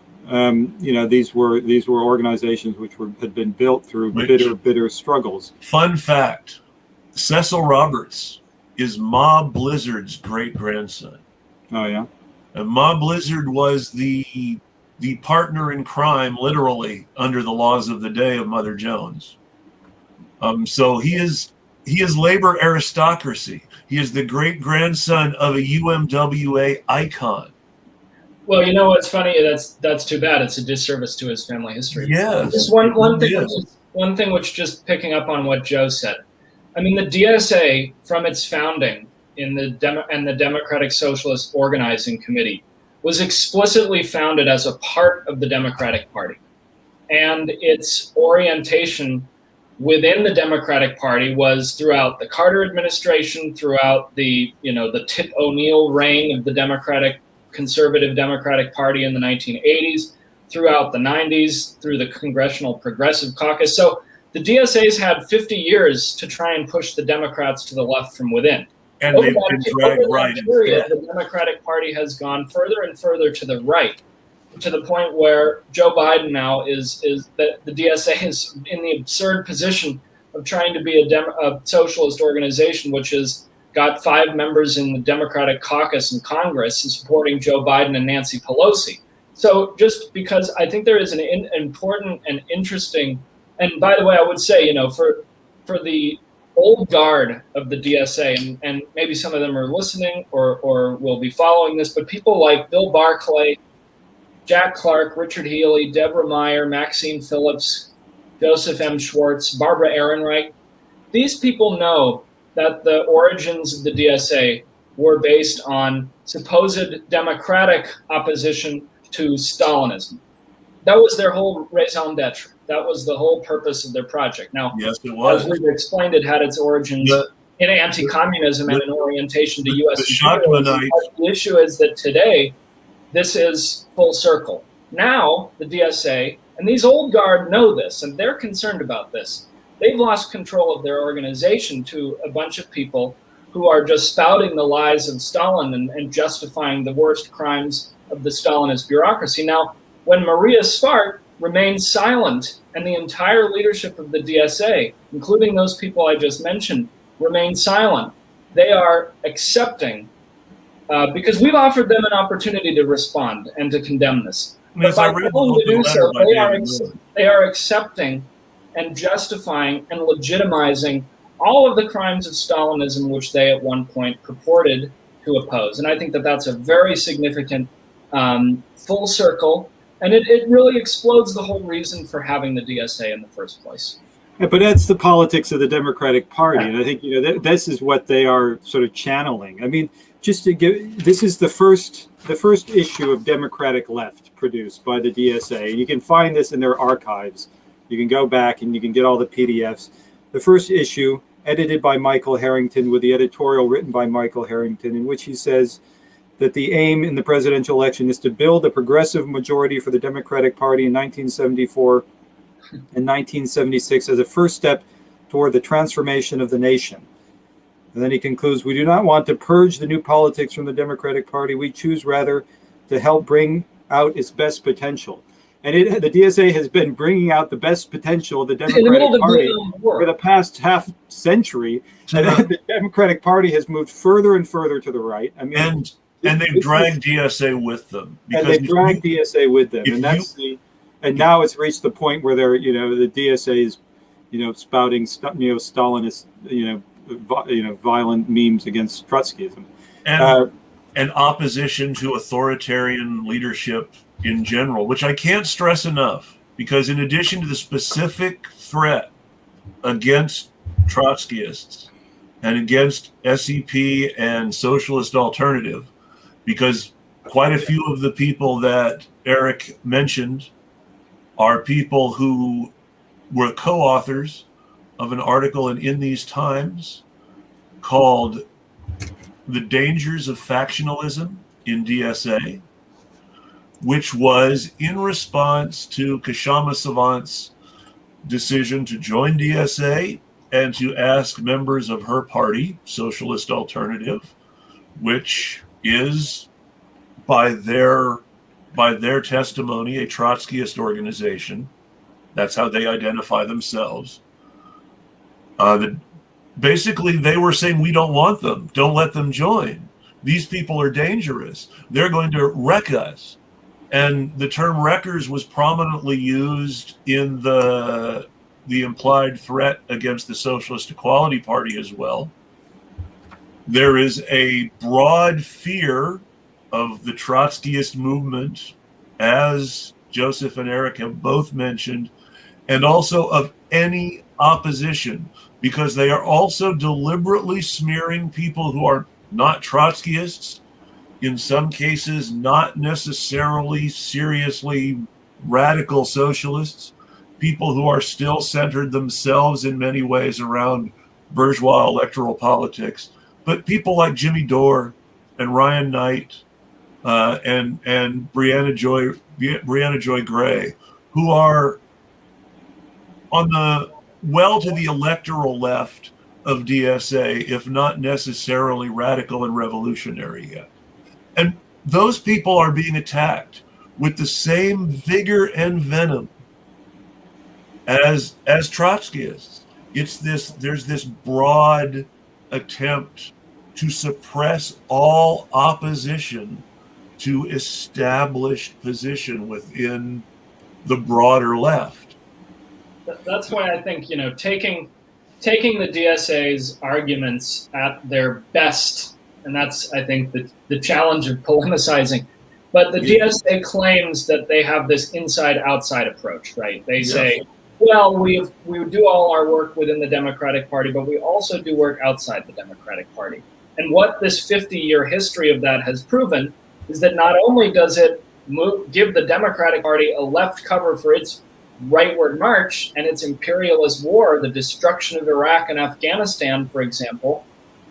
these were organizations which had been built through bitter struggles. Fun fact: Cecil Roberts is Ma Blizzard's great-grandson. Oh yeah, and Ma Blizzard was the partner in crime, literally, under the laws of the day of Mother Jones. So he is labor aristocracy. He is the great-grandson of a UMWA icon. Well, what's funny? That's too bad. It's a disservice to his family history. Yes. Just one thing, which just picking up on what Joe said. I mean, the DSA, from its founding in the Democratic Socialist Organizing Committee, was explicitly founded as a part of the Democratic Party. And its orientation within the Democratic Party was throughout the Carter administration, throughout the Tip O'Neill reign of the conservative Democratic Party in the 1980s, throughout the 90s, through the Congressional Progressive Caucus. So the DSA's had 50 years to try and push the Democrats to the left from wwithin. And they've been dragged right period, the Democratic Party has gone further and further to the right, to the point where Joe Biden now is that the DSA is in the absurd position of trying to be a socialist organization, which has got 5 members in the Democratic caucus in Congress and supporting Joe Biden and Nancy Pelosi. So just because I think there is an important and interesting, and by the way, I would say, for the old guard of the DSA, and maybe some of them are listening or will be following this, but people like Bill Barclay, Jack Clark, Richard Healy, Deborah Meyer, Maxine Phillips, Joseph M. Schwartz, Barbara Ehrenreich. These people know that the origins of the DSA were based on supposed democratic opposition to Stalinism. That was their whole raison d'etre. That was the whole purpose of their project. Now, yes, it was. As we've explained, it had its origins in anti-communism and an orientation to U.S. imperialism. The issue is that today, this is full circle. Now, the DSA, and these old guard know this, and they're concerned about this. They've lost control of their organization to a bunch of people who are just spouting the lies of Stalin and justifying the worst crimes of the Stalinist bureaucracy. Now, when Maria Svart remains silent and the entire leadership of the DSA, including those people I just mentioned, remain silent, they are accepting, because we've offered them an opportunity to respond and to condemn this. But by failing to do so, they are accepting and justifying and legitimizing all of the crimes of Stalinism, which they at one point purported to oppose. And I think that that's a very significant full circle, and it really explodes the whole reason for having the DSA in the first place. Yeah, but that's the politics of the Democratic Party, and I think this is what they are sort of channeling. I mean, just to give, this is the first issue of Democratic Left produced by the DSA. You can find this in their archives. You can go back and you can get all the PDFs. The first issue, edited by Michael Harrington, with the editorial written by Michael Harrington, in which he says that the aim in the presidential election is to build a progressive majority for the Democratic Party in 1974 and 1976 as a first step toward the transformation of the nation. And then he concludes, we do not want to purge the new politics from the Democratic Party. We choose rather to help bring out its best potential. And the DSA has been bringing out the best potential of the Democratic Party for the past half century. And the Democratic Party has moved further and further to the right. I mean, and they've dragged DSA with them. And they've dragged DSA with them. And now it's reached the point where they're, the DSA is, spouting Stalinist, violent memes against Trotskyism. And opposition to authoritarian leadership in general, which I can't stress enough, because in addition to the specific threat against Trotskyists and against SEP and Socialist Alternative, because quite a few of the people that Eric mentioned are people who were co-authors of an article in These Times called The Dangers of Factionalism in DSA, which was in response to Kshama Sawant's decision to join DSA and to ask members of her party, Socialist Alternative, which is by their testimony a Trotskyist organization. That's how they identify themselves. Basically, they were saying, we don't want them. Don't let them join. These people are dangerous. They're going to wreck us. And the term wreckers was prominently used in the implied threat against the Socialist Equality Party as well. There is a broad fear of the Trotskyist movement, as Joseph and Eric have both mentioned, and also of any opposition, because they are also deliberately smearing people who are not Trotskyists, in some cases not necessarily seriously radical socialists, people who are still centered themselves in many ways around bourgeois electoral politics, but people like Jimmy Dore and Ryan Knight and Brianna Joy Gray, who are on the to the electoral left of DSA, if not necessarily radical and revolutionary yet. And those people are being attacked with the same vigor and venom as Trotskyists. There's this broad attempt to suppress all opposition to established position within the broader left. That's why I think, taking the DSA's arguments at their best, and that's, I think, the challenge of polemicizing, But the DSA claims that they have this inside-outside approach, right? They say, well, we do all our work within the Democratic Party, but we also do work outside the Democratic Party. And what this 50-year history of that has proven is that not only does it give the Democratic Party a left cover for its rightward march and its imperialist war, the destruction of Iraq and Afghanistan, for example,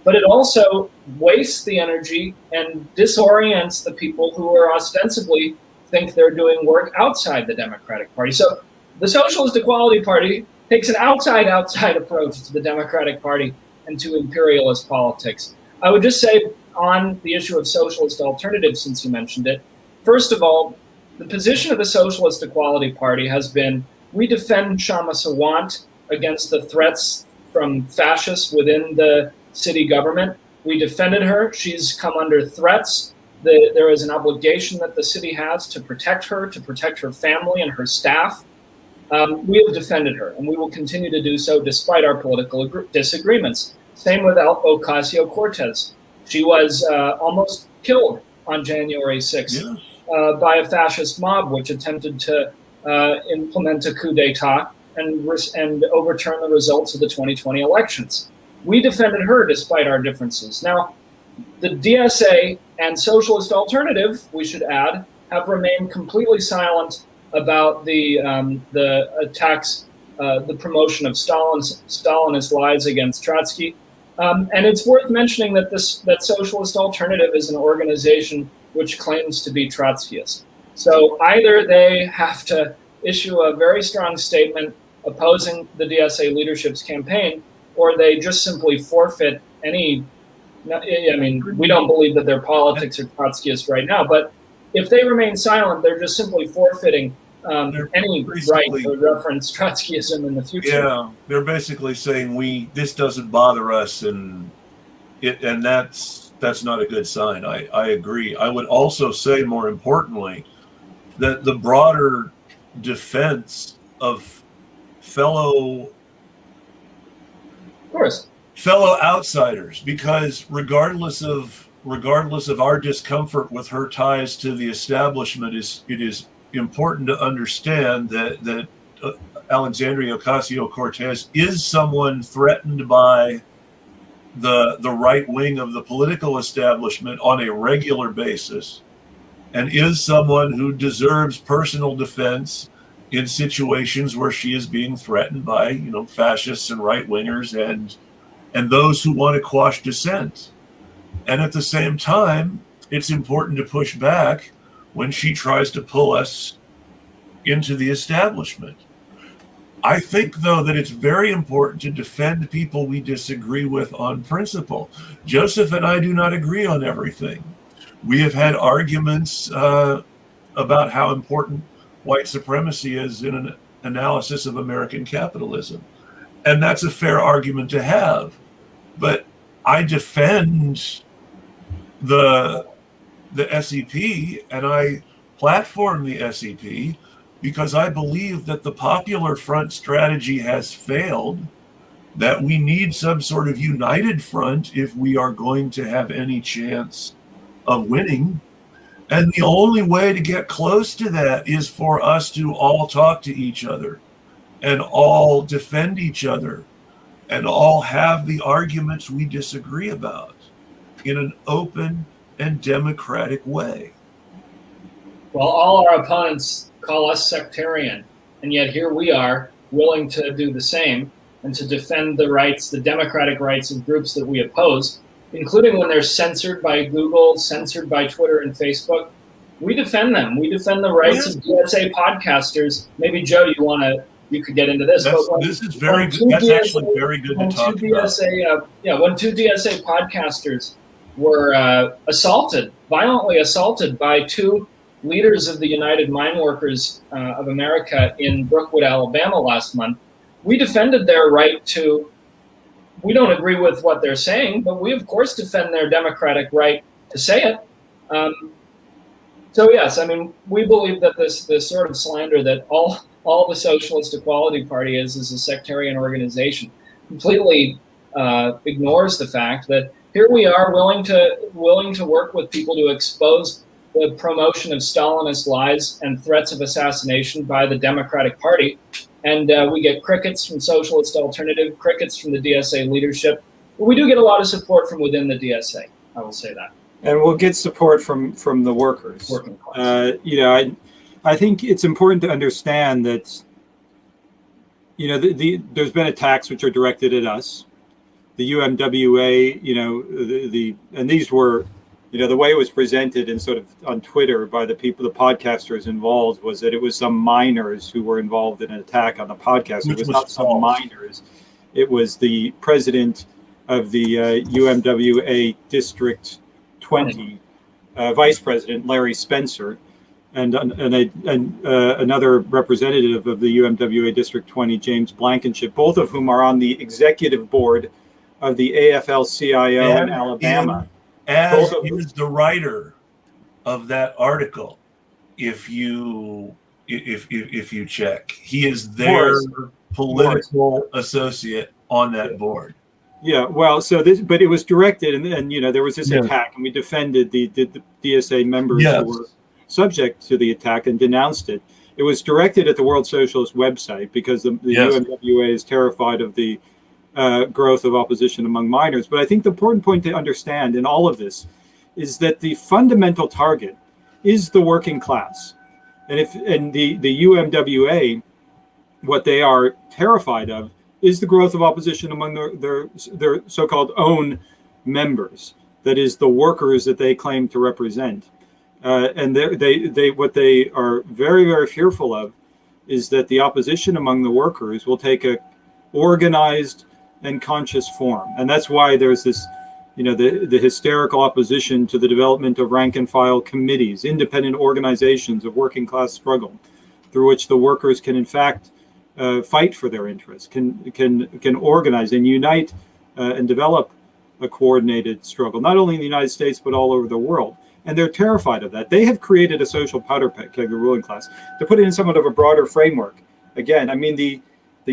but it also wastes the energy and disorients the people who are ostensibly think they're doing work outside the Democratic Party. So the Socialist Equality Party takes an outside approach to the Democratic Party and to imperialist politics. I would just say on the issue of socialist alternatives, since you mentioned it, first of all, the position of the Socialist Equality Party has been, we defend Kshama Sawant against the threats from fascists within the city government. We defended her. She's come under threats. There is an obligation that the city has to protect her family and her staff. We have defended her, and we will continue to do so despite our political disagreements. Same with Ocasio-Cortez. She was almost killed on January 6th by a fascist mob, which attempted to implement a coup d'etat and overturn the results of the 2020 elections. We defended her despite our differences. Now, the DSA and Socialist Alternative, we should add, have remained completely silent about the attacks, the promotion of Stalinist lies against Trotsky. And it's worth mentioning that that Socialist Alternative is an organization which claims to be Trotskyist. So either they have to issue a very strong statement opposing the DSA leadership's campaign, or they just simply forfeit any. I mean, we don't believe that their politics are Trotskyist right now, but if they remain silent, they're just simply forfeiting any right to reference Trotskyism in the future. Yeah, they're basically saying this doesn't bother us, and that's not a good sign. I agree. I would also say, more importantly, that the broader defense of fellow outsiders, because regardless of our discomfort with her ties to the establishment, it is important to understand that Alexandria Ocasio-Cortez is someone threatened by the right wing of the political establishment on a regular basis, and is someone who deserves personal defense in situations where she is being threatened by, fascists and right wingers and those who want to quash dissent. And at the same time, it's important to push back when she tries to pull us into the establishment. I think, though, that it's very important to defend people we disagree with on principle. Joseph and I do not agree on everything. We have had arguments about how important white supremacy is in an analysis of American capitalism. And that's a fair argument to have. But I defend the SEP, and I platform the SEP because I believe that the Popular Front strategy has failed, that we need some sort of united front if we are going to have any chance of winning. And the only way to get close to that is for us to all talk to each other and all defend each other and all have the arguments we disagree about in an open and democratic way. Well, all our opponents call us sectarian, and yet here we are willing to do the same and to defend the rights, the democratic rights of groups that we oppose, including when they're censored by Google, censored by Twitter and Facebook. We defend them. We defend the rights of DSA podcasters. Maybe, Joe, you could get into this. This is very good. That's actually very good to talk about. When two DSA podcasters were violently assaulted by two leaders of the United Mine Workers of America in Brookwood, Alabama last month, we defended their right to, we don't agree with what they're saying, but we of course defend their democratic right to say it. So yes, I mean, we believe that this sort of slander that all the Socialist Equality Party is a sectarian organization completely ignores the fact that here we are willing to work with people to expose the promotion of Stalinist lies and threats of assassination by the Democratic Party. And we get crickets from Socialist Alternative, crickets from the DSA leadership. But we do get a lot of support from within the DSA, I will say that. And we'll get support from the workers. Working class. I think it's important to understand that, there's been attacks which are directed at us. The UMWA, and these were, the way it was presented and sort of on Twitter by the podcasters involved was that it was some miners who were involved in an attack on the podcast. It was not some miners. It was the president of the UMWA District 20, Vice President Larry Spencer, and another representative of the UMWA District 20, James Blankenship, both of whom are on the executive board of the AFL-CIO in Alabama. As is the writer of that article, if you check, he is their political associate on that board. Yeah, well, but it was directed, and there was this attack, and we defended the DSA members who were subject to the attack and denounced it. It was directed at the World Socialist website because the UMWA is terrified of the growth of opposition among miners. But I think the important point to understand in all of this is that the fundamental target is the working class. And the UMWA, what they are terrified of is the growth of opposition among their so-called own members. That is the workers that they claim to represent. And what they are very, very fearful of is that the opposition among the workers will take a organized and conscious form. And that's why there's this, the hysterical opposition to the development of rank and file committees, independent organizations of working class struggle, through which the workers can in fact fight for their interests, can organize and unite and develop a coordinated struggle, not only in the United States, but all over the world. And they're terrified of that. They have created a social powder keg, the ruling class. To put it in somewhat of a broader framework, again, I mean, the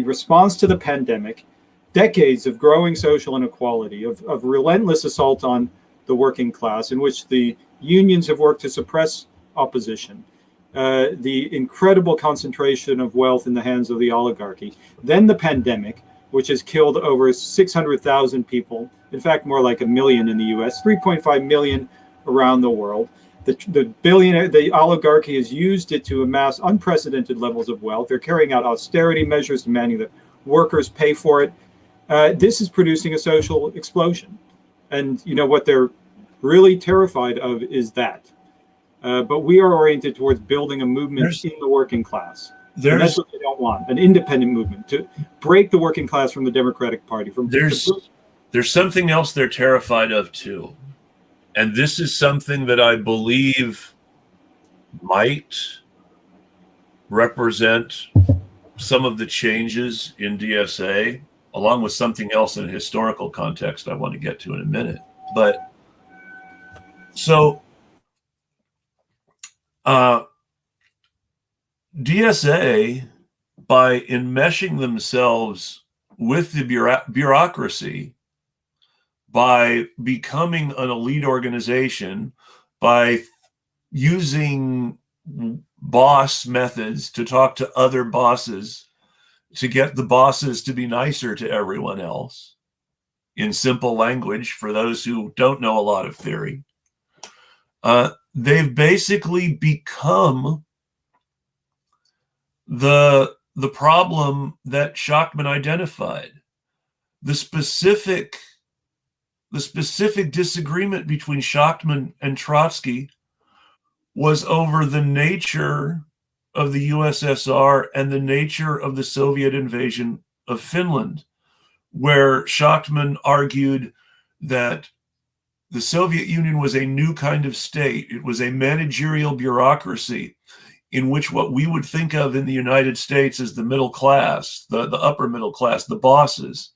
response to the pandemic, decades of growing social inequality, of relentless assault on the working class, in which the unions have worked to suppress opposition, the incredible concentration of wealth in the hands of the oligarchy, then the pandemic, which has killed over 600,000 people, in fact, more like 1 million in the US, 3.5 million around the world. The oligarchy has used it to amass unprecedented levels of wealth. They're carrying out austerity measures, demanding that workers pay for it. This is producing a social explosion. And what they're really terrified of is that. But we are oriented towards building a movement in the working class. And that's what they don't want, an independent movement to break the working class from the Democratic Party. There's something else they're terrified of too. And this is something that I believe might represent some of the changes in DSA, along with something else in a historical context I want to get to in a minute. But so DSA, by enmeshing themselves with the bureaucracy, by becoming an elite organization, by using boss methods to talk to other bosses, to get the bosses to be nicer to everyone else, in simple language for those who don't know a lot of theory, they've basically become the problem that Schachtman identified. The specific disagreement between Schachtman and Trotsky was over the nature of the USSR and the nature of the Soviet invasion of Finland, where Schachtman argued that the Soviet Union was a new kind of state. It was a managerial bureaucracy in which what we would think of in the United States as the middle class, the upper middle class, the bosses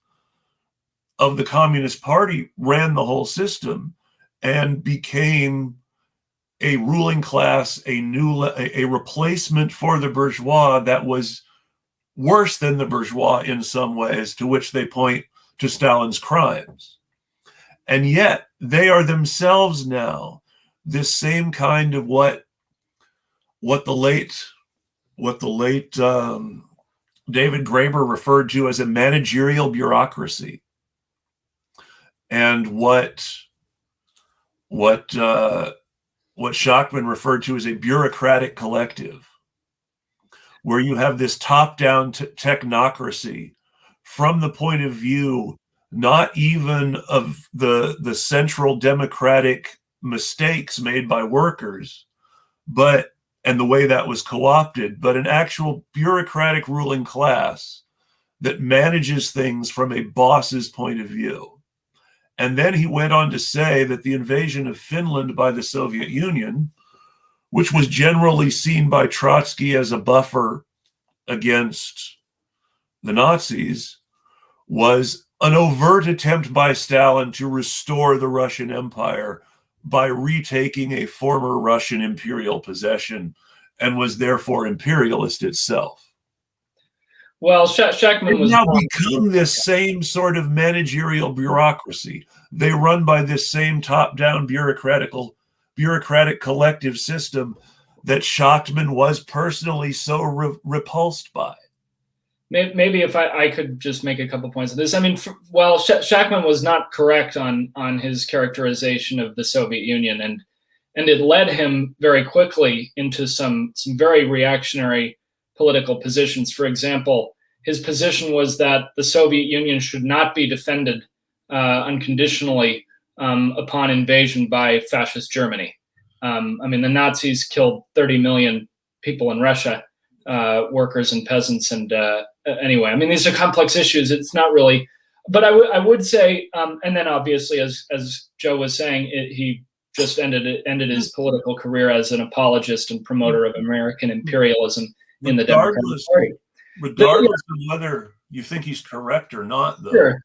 of the Communist Party ran the whole system and became a ruling class, a replacement for the bourgeois that was worse than the bourgeois in some ways, to which they point to Stalin's crimes. And yet they are themselves now this same kind of what the late David Graeber referred to as a managerial bureaucracy, and what Schachman referred to as a bureaucratic collective, where you have this top-down technocracy from the point of view not even of the central democratic mistakes made by workers, and the way that was co-opted, but an actual bureaucratic ruling class that manages things from a boss's point of view. And then he went on to say that the invasion of Finland by the Soviet Union, which was generally seen by Trotsky as a buffer against the Nazis, was an overt attempt by Stalin to restore the Russian Empire by retaking a former Russian imperial possession, and was therefore imperialist itself. Well, Schachman was now become this same sort of managerial bureaucracy. They run by this same top-down bureaucratic collective system that Schachman was personally so repulsed by. Maybe if I could just make a couple points of this. I mean, Schachman was not correct on his characterization of the Soviet Union, and it led him very quickly into some very reactionary political positions. For example, his position was that the Soviet Union should not be defended unconditionally upon invasion by fascist Germany. I mean, the Nazis killed 30 million people in Russia, workers and peasants, and anyway, I mean, these are complex issues. It's not really, but I would say, and then obviously, as Joe was saying, he just ended his political career as an apologist and promoter of American imperialism in the Democratic Party. Regardless of whether you think he's correct or not, though. Sure.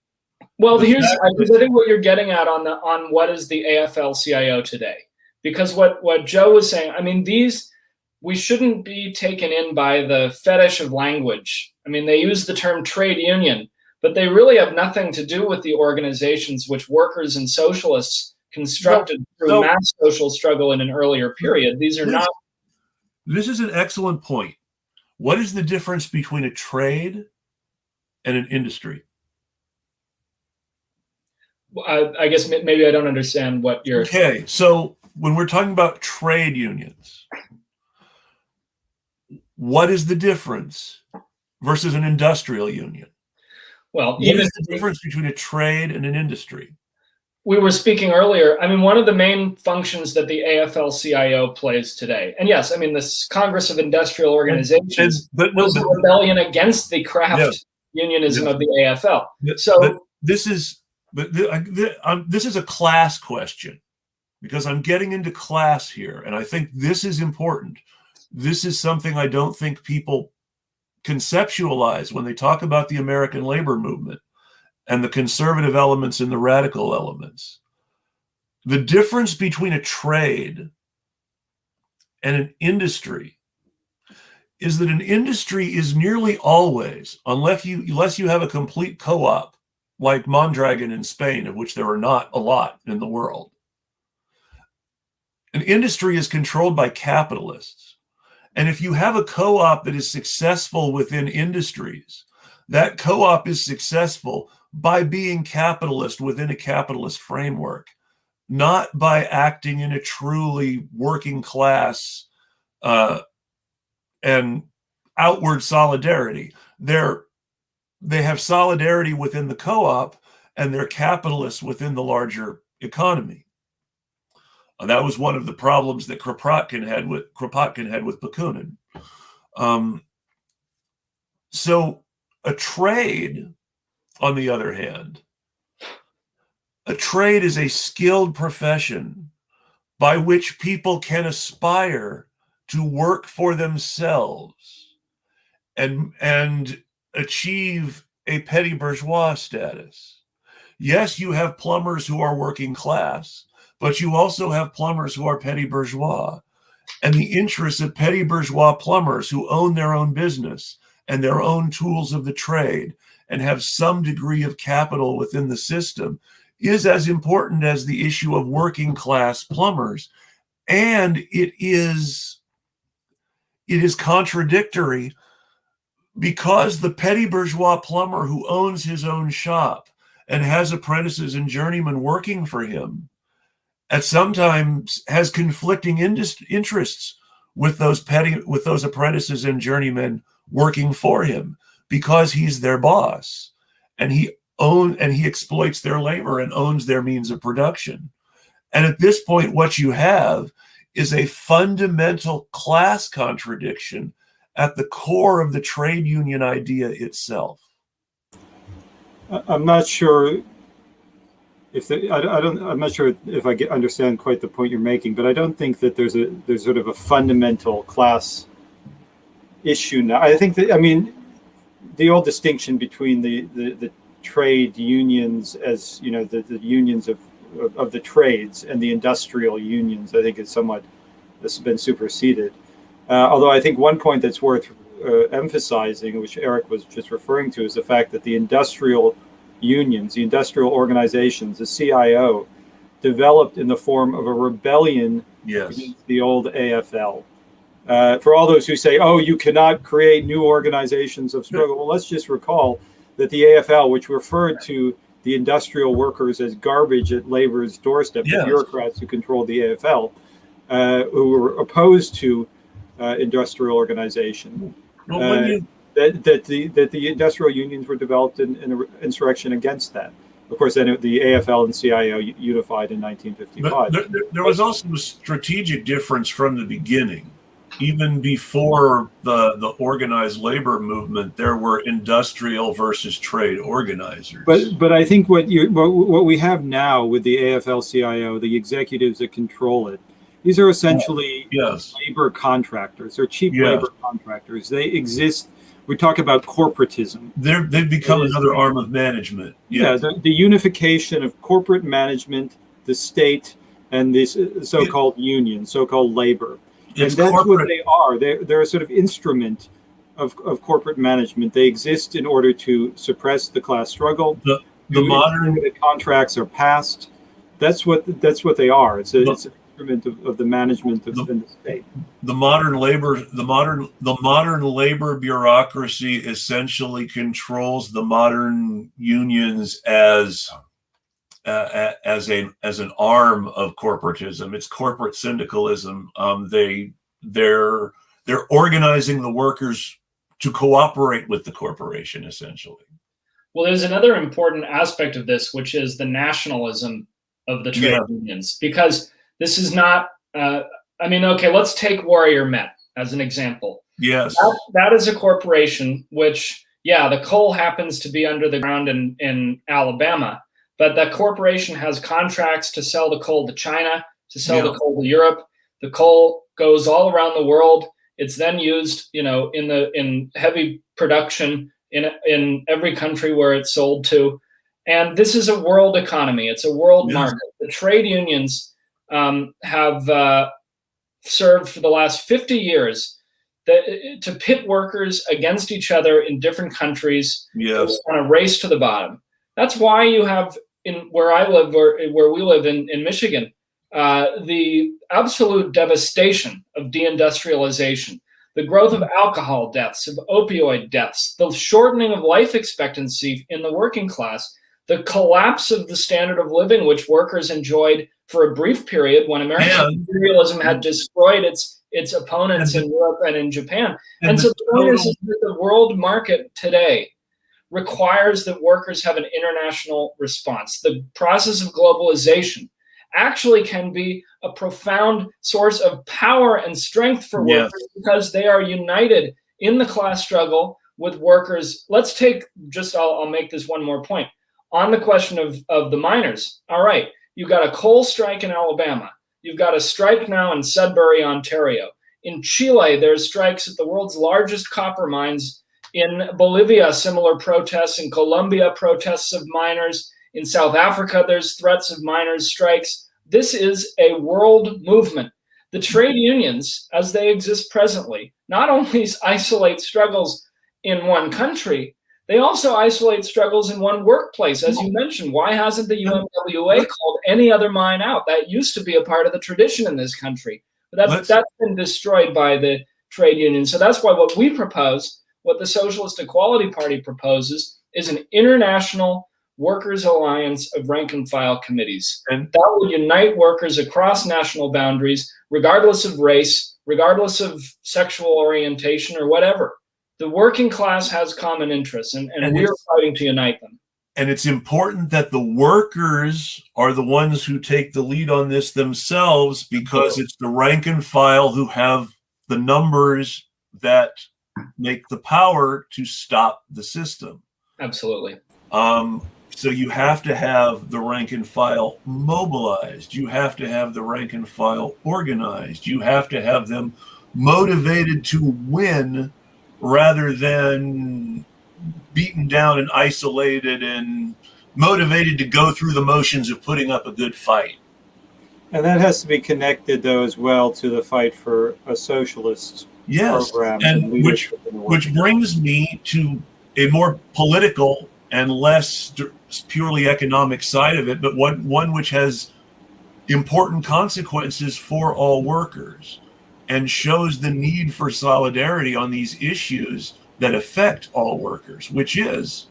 Well, I think what you're getting at on what is the AFL-CIO today, because what Joe was saying, I mean, we shouldn't be taken in by the fetish of language. I mean, they use the term trade union, but they really have nothing to do with the organizations which workers and socialists constructed through mass social struggle in an earlier period. These are not. This is an excellent point. What is the difference between a trade and an industry? I guess maybe I don't understand what you're. Okay, so when we're talking about trade unions, what is the difference versus an industrial union? Well, what is the difference between a trade and an industry? We were speaking earlier. I mean, one of the main functions that the AFL-CIO plays today, and yes, I mean, this Congress of Industrial Organizations was a rebellion against the craft unionism of the AFL. This is a class question, because I'm getting into class here, and I think this is important. This is something I don't think people conceptualize when they talk about the American labor movement and the conservative elements and the radical elements. The difference between a trade and an industry is that an industry is nearly always, unless you have a complete co-op like Mondragon in Spain, of which there are not a lot in the world. An industry is controlled by capitalists. And if you have a co-op that is successful within industries, that co-op is successful by being capitalist within a capitalist framework, not by acting in a truly working class and outward solidarity. They have solidarity within the co-op, and they're capitalists within the larger economy. And that was one of the problems that Kropotkin had with Bakunin. So a trade, on the other hand, a trade is a skilled profession by which people can aspire to work for themselves and achieve a petty bourgeois status. Yes, you have plumbers who are working class, but you also have plumbers who are petty bourgeois. And the interests of petty bourgeois plumbers who own their own business and their own tools of the trade and have some degree of capital within the system is as important as the issue of working class plumbers. And it is contradictory, because the petty bourgeois plumber who owns his own shop and has apprentices and journeymen working for him at sometimes has conflicting interests with those apprentices and journeymen working for him, because he's their boss, and he exploits their labor and owns their means of production. And at this point, what you have is a fundamental class contradiction at the core of the trade union idea itself. I'm not sure if I'm not sure if I understand quite the point you're making, but I don't think that there's sort of a fundamental class issue now. I think that, I mean, the old distinction between the trade unions, as you know, the unions of the trades, and the industrial unions, I think has been superseded. Although I think one point that's worth emphasizing, which Eric was just referring to, is the fact that the industrial unions, the industrial organizations, the CIO, developed in the form of a rebellion against the old AFL. For all those who say, oh, you cannot create new organizations of struggle, well, let's just recall that the AFL, which referred to the industrial workers as garbage at labor's doorstep, the bureaucrats who controlled the AFL, who were opposed to industrial organization, that the industrial unions were developed in an insurrection against that. Of course, then the AFL and CIO unified in 1955. But there was also a strategic difference from the beginning. Even before the organized labor movement, there were industrial versus trade organizers. But I think what we have now with the AFL-CIO, the executives that control it, these are essentially labor contractors. They're cheap labor contractors. They exist. We talk about corporatism. They've become another arm of management. The unification of corporate management, the state, and this so-called union, so-called labor. And that's what they are. They're a sort of instrument of corporate management. They exist in order to suppress the class struggle. The modern contracts are passed. That's what they are. It's an instrument of the management of the state. The modern labor bureaucracy essentially controls the modern unions as an arm of corporatism. It's corporate syndicalism. They're organizing the workers to cooperate with the corporation, essentially. Well, there's another important aspect of this, which is the nationalism of the trade unions, because this is not. Let's take Warrior Met as an example. Yes, that is a corporation which, the coal happens to be under the ground in Alabama. But that corporation has contracts to sell the coal to China, to sell the coal to Europe. The coal goes all around the world. It's then used, in heavy production in every country where it's sold to. And this is a world economy. It's a world market. The trade unions have served for the last 50 years to pit workers against each other in different countries on a race to the bottom. That's why you have, where I live, where we live in Michigan, the absolute devastation of deindustrialization, the growth of alcohol deaths, of opioid deaths, the shortening of life expectancy in the working class, the collapse of the standard of living which workers enjoyed for a brief period when American imperialism had destroyed its opponents in Europe and in Japan. And so the point is that the world market today requires that workers have an international response. The process of globalization actually can be a profound source of power and strength for workers because they are united in the class struggle with workers. Let's take I'll make this one more point. On the question of the miners, all right, you've got a coal strike in Alabama. You've got a strike now in Sudbury, Ontario. In Chile, there's strikes at the world's largest copper mines. In Bolivia, similar protests. In Colombia, protests of miners. In South Africa, there's threats of miners' strikes. This is a world movement. The trade unions, as they exist presently, not only isolate struggles in one country, They also isolate struggles in one workplace, as you mentioned. Why hasn't the UMWA called any other mine out? That used to be a part of the tradition in this country. But that's been destroyed by the trade union. So that's why what we propose, what the Socialist Equality Party proposes, is an international workers' alliance of rank and file committees. And that would unite workers across national boundaries, regardless of race, regardless of sexual orientation or whatever. The working class has common interests, and we're fighting to unite them. And it's important that the workers are the ones who take the lead on this themselves, because it's the rank and file who have the numbers that make the power to stop the system. Absolutely. So you have to have the rank and file mobilized. You have to have the rank and file organized. You have to have them motivated to win rather than beaten down and isolated and motivated to go through the motions of putting up a good fight. And that has to be connected, though, as well to the fight for a socialist program. And which brings me to a more political and less purely economic side of it, but one which has important consequences for all workers and shows the need for solidarity on these issues that affect all workers, which is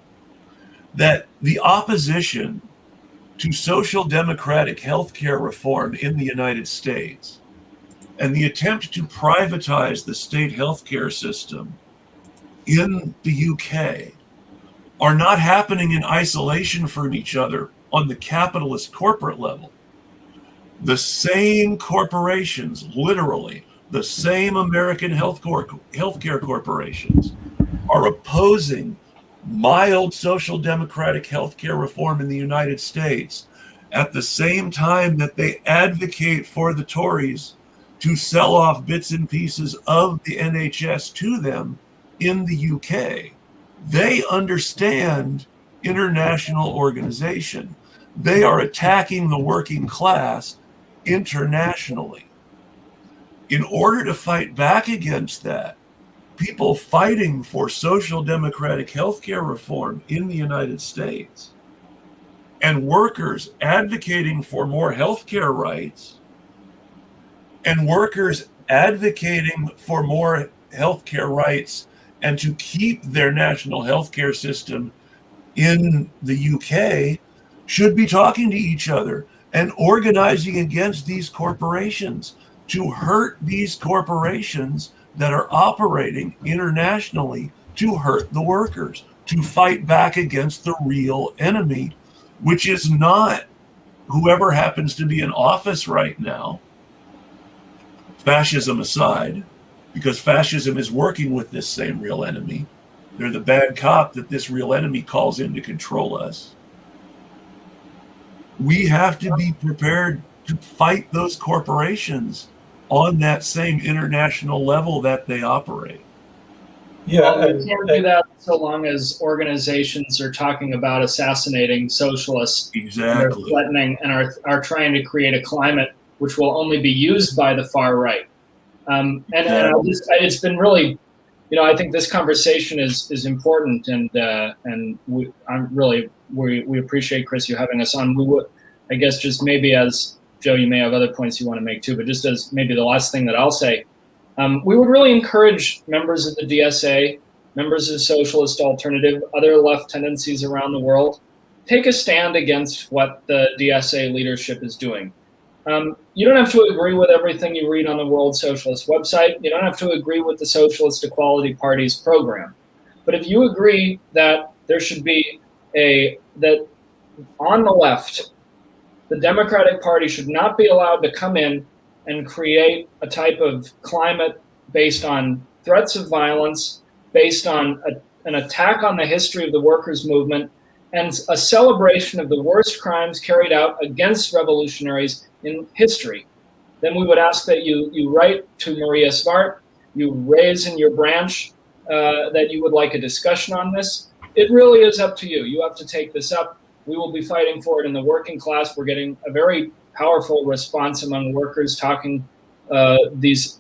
that the opposition to social democratic healthcare reform in the United States and the attempt to privatize the state healthcare system in the UK are not happening in isolation from each other on the capitalist corporate level. The same corporations, literally, the same American healthcare corporations are opposing mild social democratic healthcare reform in the United States at the same time that they advocate for the Tories to sell off bits and pieces of the NHS to them in the UK. They understand international organization. They are attacking the working class internationally. In order to fight back against that, people fighting for social democratic healthcare reform in the United States and workers advocating for more healthcare rights and workers advocating for more healthcare rights and to keep their national healthcare system in the UK should be talking to each other and organizing against these corporations to hurt these corporations that are operating internationally to hurt the workers, to fight back against the real enemy, which is not whoever happens to be in office right now, fascism aside, because fascism is working with this same real enemy. They're the bad cop that this real enemy calls in to control us. We have to be prepared to fight those corporations on that same international level that they operate. Yeah, we can't do that so long as organizations are talking about assassinating socialists. Exactly. They're threatening and are trying to create a climate which will only be used by the far right. And it's been really, I think this conversation is important, and we appreciate, Chris, you having us on. We would, I guess, just maybe as Joe, you may have other points you want to make too, but just as maybe the last thing that I'll say, we would really encourage members of the DSA, members of Socialist Alternative, other left tendencies around the world, take a stand against what the DSA leadership is doing. You don't have to agree with everything you read on the World Socialist website. You don't have to agree with the Socialist Equality Party's program. But if you agree that there should be that on the left, the Democratic Party should not be allowed to come in and create a type of climate based on threats of violence, based on an attack on the history of the workers' movement, and a celebration of the worst crimes carried out against revolutionaries in history, then we would ask that you write to Maria Svart, you raise in your branch that you would like a discussion on this. It really is up to you. You have to take this up. We will be fighting for it in the working class. We're getting a very powerful response among workers talking these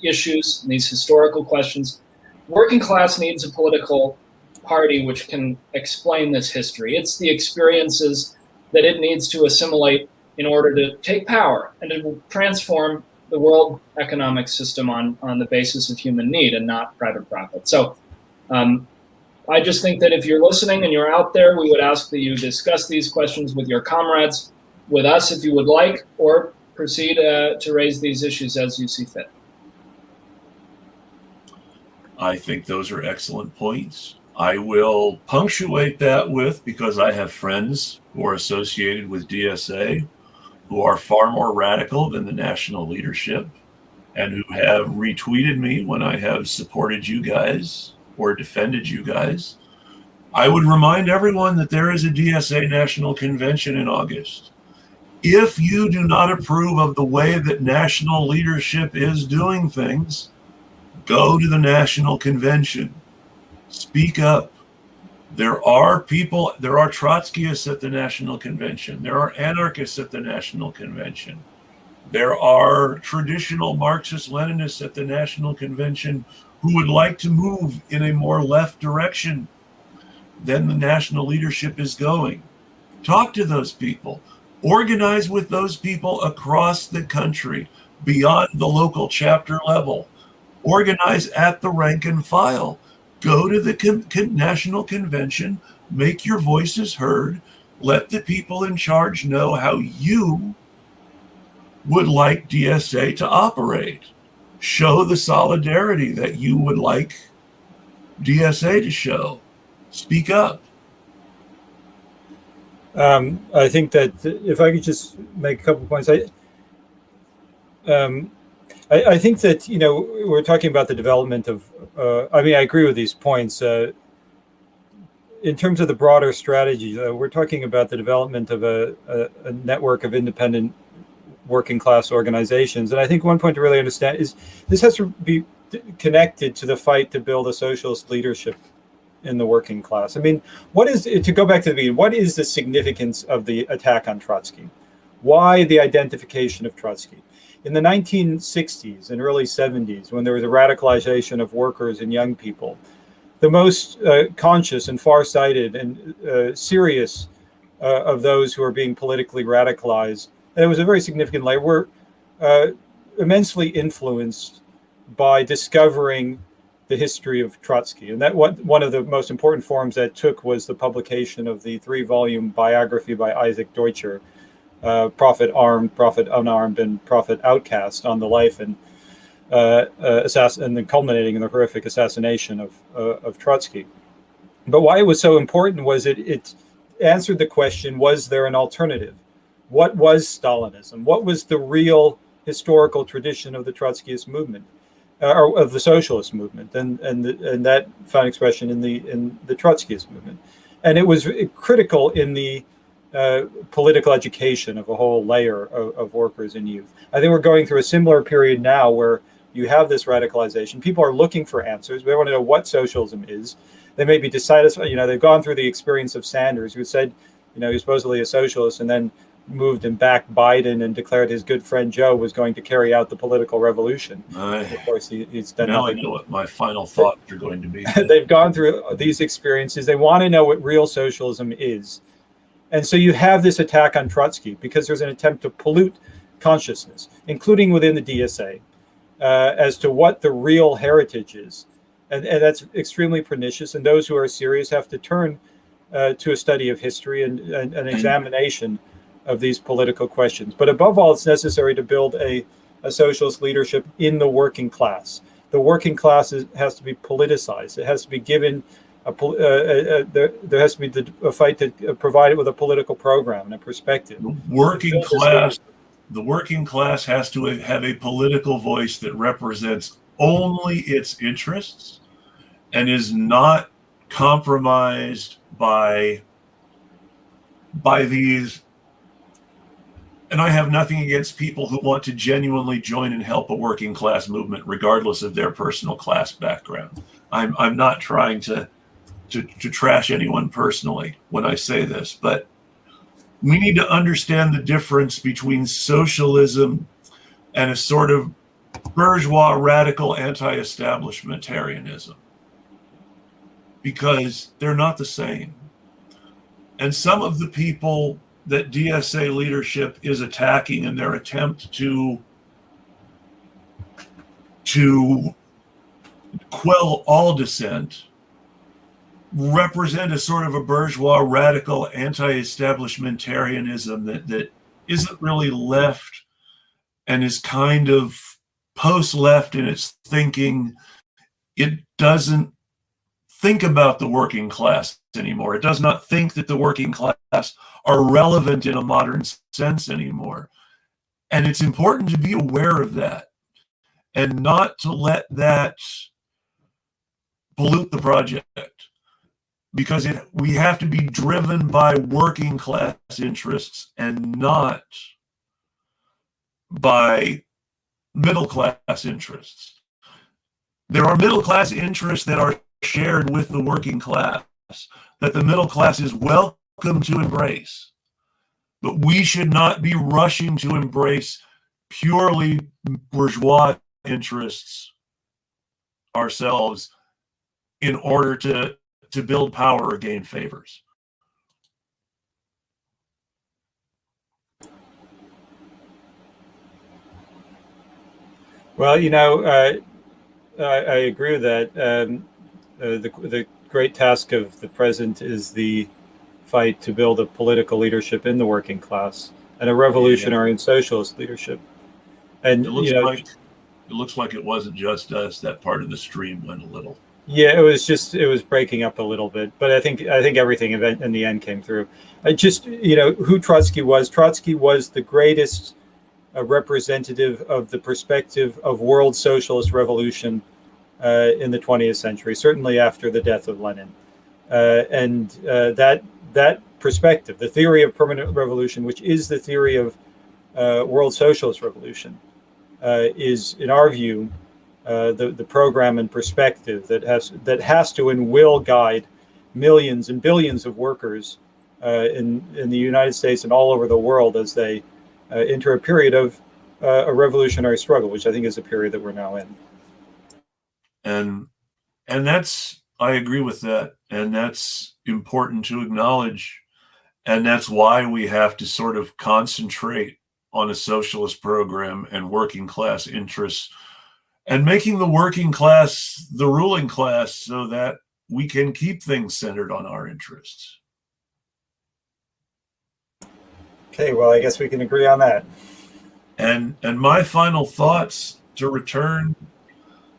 issues, these historical questions. Working class needs a political party which can explain this history. It's the experiences that it needs to assimilate in order to take power and to transform the world economic system on the basis of human need and not private profit. So I just think that if you're listening and you're out there, we would ask that you discuss these questions with your comrades, with us if you would like, or proceed to raise these issues as you see fit. I think those are excellent points. I will punctuate that with, because I have friends who are associated with DSA who are far more radical than the national leadership and who have retweeted me when I have supported you guys or defended you guys. I would remind everyone that there is a DSA National Convention in August. If you do not approve of the way that national leadership is doing things, go to the National Convention. Speak up. There are people, there are Trotskyists at the National Convention. There are anarchists at the National Convention. There are traditional Marxist-Leninists at the National Convention who would like to move in a more left direction than the national leadership is going. Talk to those people. Organize with those people across the country, beyond the local chapter level. Organize at the rank and file. Go to the National Convention, make your voices heard, let the people in charge know how you would like DSA to operate. Show the solidarity that you would like DSA to show. Speak up. I think that if I could just make a couple of points, I think that, you know, we're talking about the development of, I agree with these points. In terms of the broader strategy, we're talking about the development of a network of independent working class organizations. And I think one point to really understand is this has to be connected to the fight to build a socialist leadership in the working class. I mean, what is, to go back to the beginning, what is the significance of the attack on Trotsky? Why the identification of Trotsky? In the 1960s and early 70s, when there was a radicalization of workers and young people, the most conscious and far-sighted and serious of those who are being politically radicalized, and it was a very significant layer, were immensely influenced by discovering the history of Trotsky. And that one of the most important forms that took was the publication of the 3-volume biography by Isaac Deutscher, Prophet Armed, Prophet Unarmed, and Prophet Outcast, on the life and then culminating in the horrific assassination of Trotsky. But why it was so important was it answered the question, was there an alternative? What was Stalinism? What was the real historical tradition of the Trotskyist movement, or of the socialist movement, and that found expression in the Trotskyist movement? And it was critical in the political education of a whole layer of workers and youth. I think we're going through a similar period now where you have this radicalization. People are looking for answers. They want to know what socialism is. They may be dissatisfied. You know, they've gone through the experience of Sanders, who said, you know, he was supposedly a socialist and then moved and backed Biden and declared his good friend Joe was going to carry out the political revolution. Of course, he's done nothing. Now I know what my final thoughts are going to be. They've gone through these experiences. They want to know what real socialism is. And so you have this attack on Trotsky because there's an attempt to pollute consciousness, including within the DSA, as to what the real heritage is. And that's extremely pernicious. And those who are serious have to turn to a study of history and an examination of these political questions. But above all, it's necessary to build a socialist leadership in the working class. The working class has to be politicized. It has to be given there has to be a fight to provide it with a political program and a perspective. The working class has to have a political voice that represents only its interests and is not compromised by these. And I have nothing against people who want to genuinely join and help a working class movement, regardless of their personal class background. I'm not trying to trash anyone personally when I say this, but we need to understand the difference between socialism and a sort of bourgeois radical anti-establishmentarianism. because they're not the same. And some of the people that DSA leadership is attacking in their attempt to quell all dissent represent a sort of a bourgeois radical anti-establishmentarianism that isn't really left and is kind of post-left in its thinking. It doesn't think about the working class anymore. It does not think that the working class are relevant in a modern sense anymore. And it's important to be aware of that and not to let that pollute the project, because we have to be driven by working class interests and not by middle class interests. There are middle class interests that are shared with the working class, that the middle class is welcome to embrace. But we should not be rushing to embrace purely bourgeois interests ourselves in order to build power or gain favors. Well, I agree with that. The great task of the present is the fight to build a political leadership in the working class and a revolutionary and socialist leadership. And it looks like it wasn't just us. That part of the stream went a little. Yeah, it was breaking up a little bit, but I think everything in the end came through. Who Trotsky was. Trotsky was the greatest representative of the perspective of world socialist revolution in the 20th century, certainly after the death of Lenin. And that perspective, the theory of permanent revolution, which is the theory of world socialist revolution, is, in our view, the program and perspective that has to and will guide millions and billions of workers in the United States and all over the world as they enter a period of a revolutionary struggle, which I think is a period that we're now in. And that's, I agree with that, and that's important to acknowledge, and that's why we have to sort of concentrate on a socialist program and working class interests, and making the working class the ruling class so that we can keep things centered on our interests. Okay, well, I guess we can agree on that. And my final thoughts to return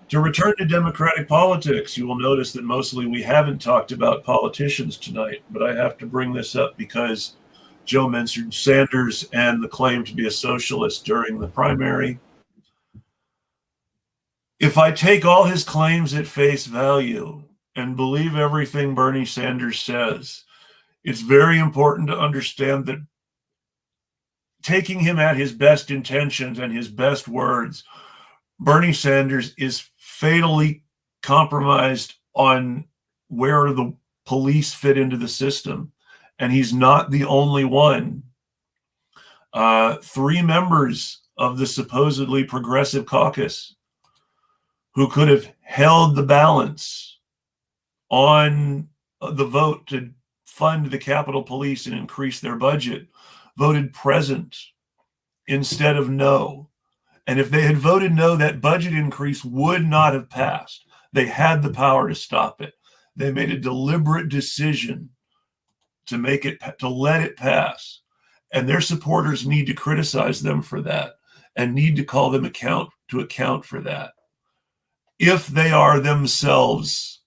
to democratic politics. You will notice that mostly we haven't talked about politicians tonight, but I have to bring this up because Joe mentioned Sanders and the claim to be a socialist during the primary. If I take all his claims at face value and believe everything Bernie Sanders says, it's very important to understand that taking him at his best intentions and his best words, Bernie Sanders is fatally compromised on where the police fit into the system. And he's not the only one. 3 members of the supposedly progressive caucus who could have held the balance on the vote to fund the Capitol Police and increase their budget voted present instead of no. And if they had voted no, that budget increase would not have passed. They had the power to stop it. They made a deliberate decision to let it pass. And their supporters need to criticize them for that and need to call them to account for that, if they are themselves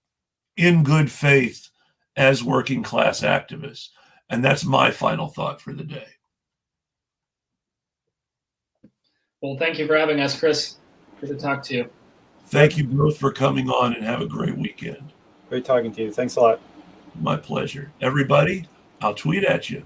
in good faith as working class activists. And that's my final thought for the day. Well, thank you for having us, Chris. Good to talk to you. Thank you both for coming on, and have a great weekend. Great talking to you. Thanks a lot. My pleasure. Everybody, I'll tweet at you.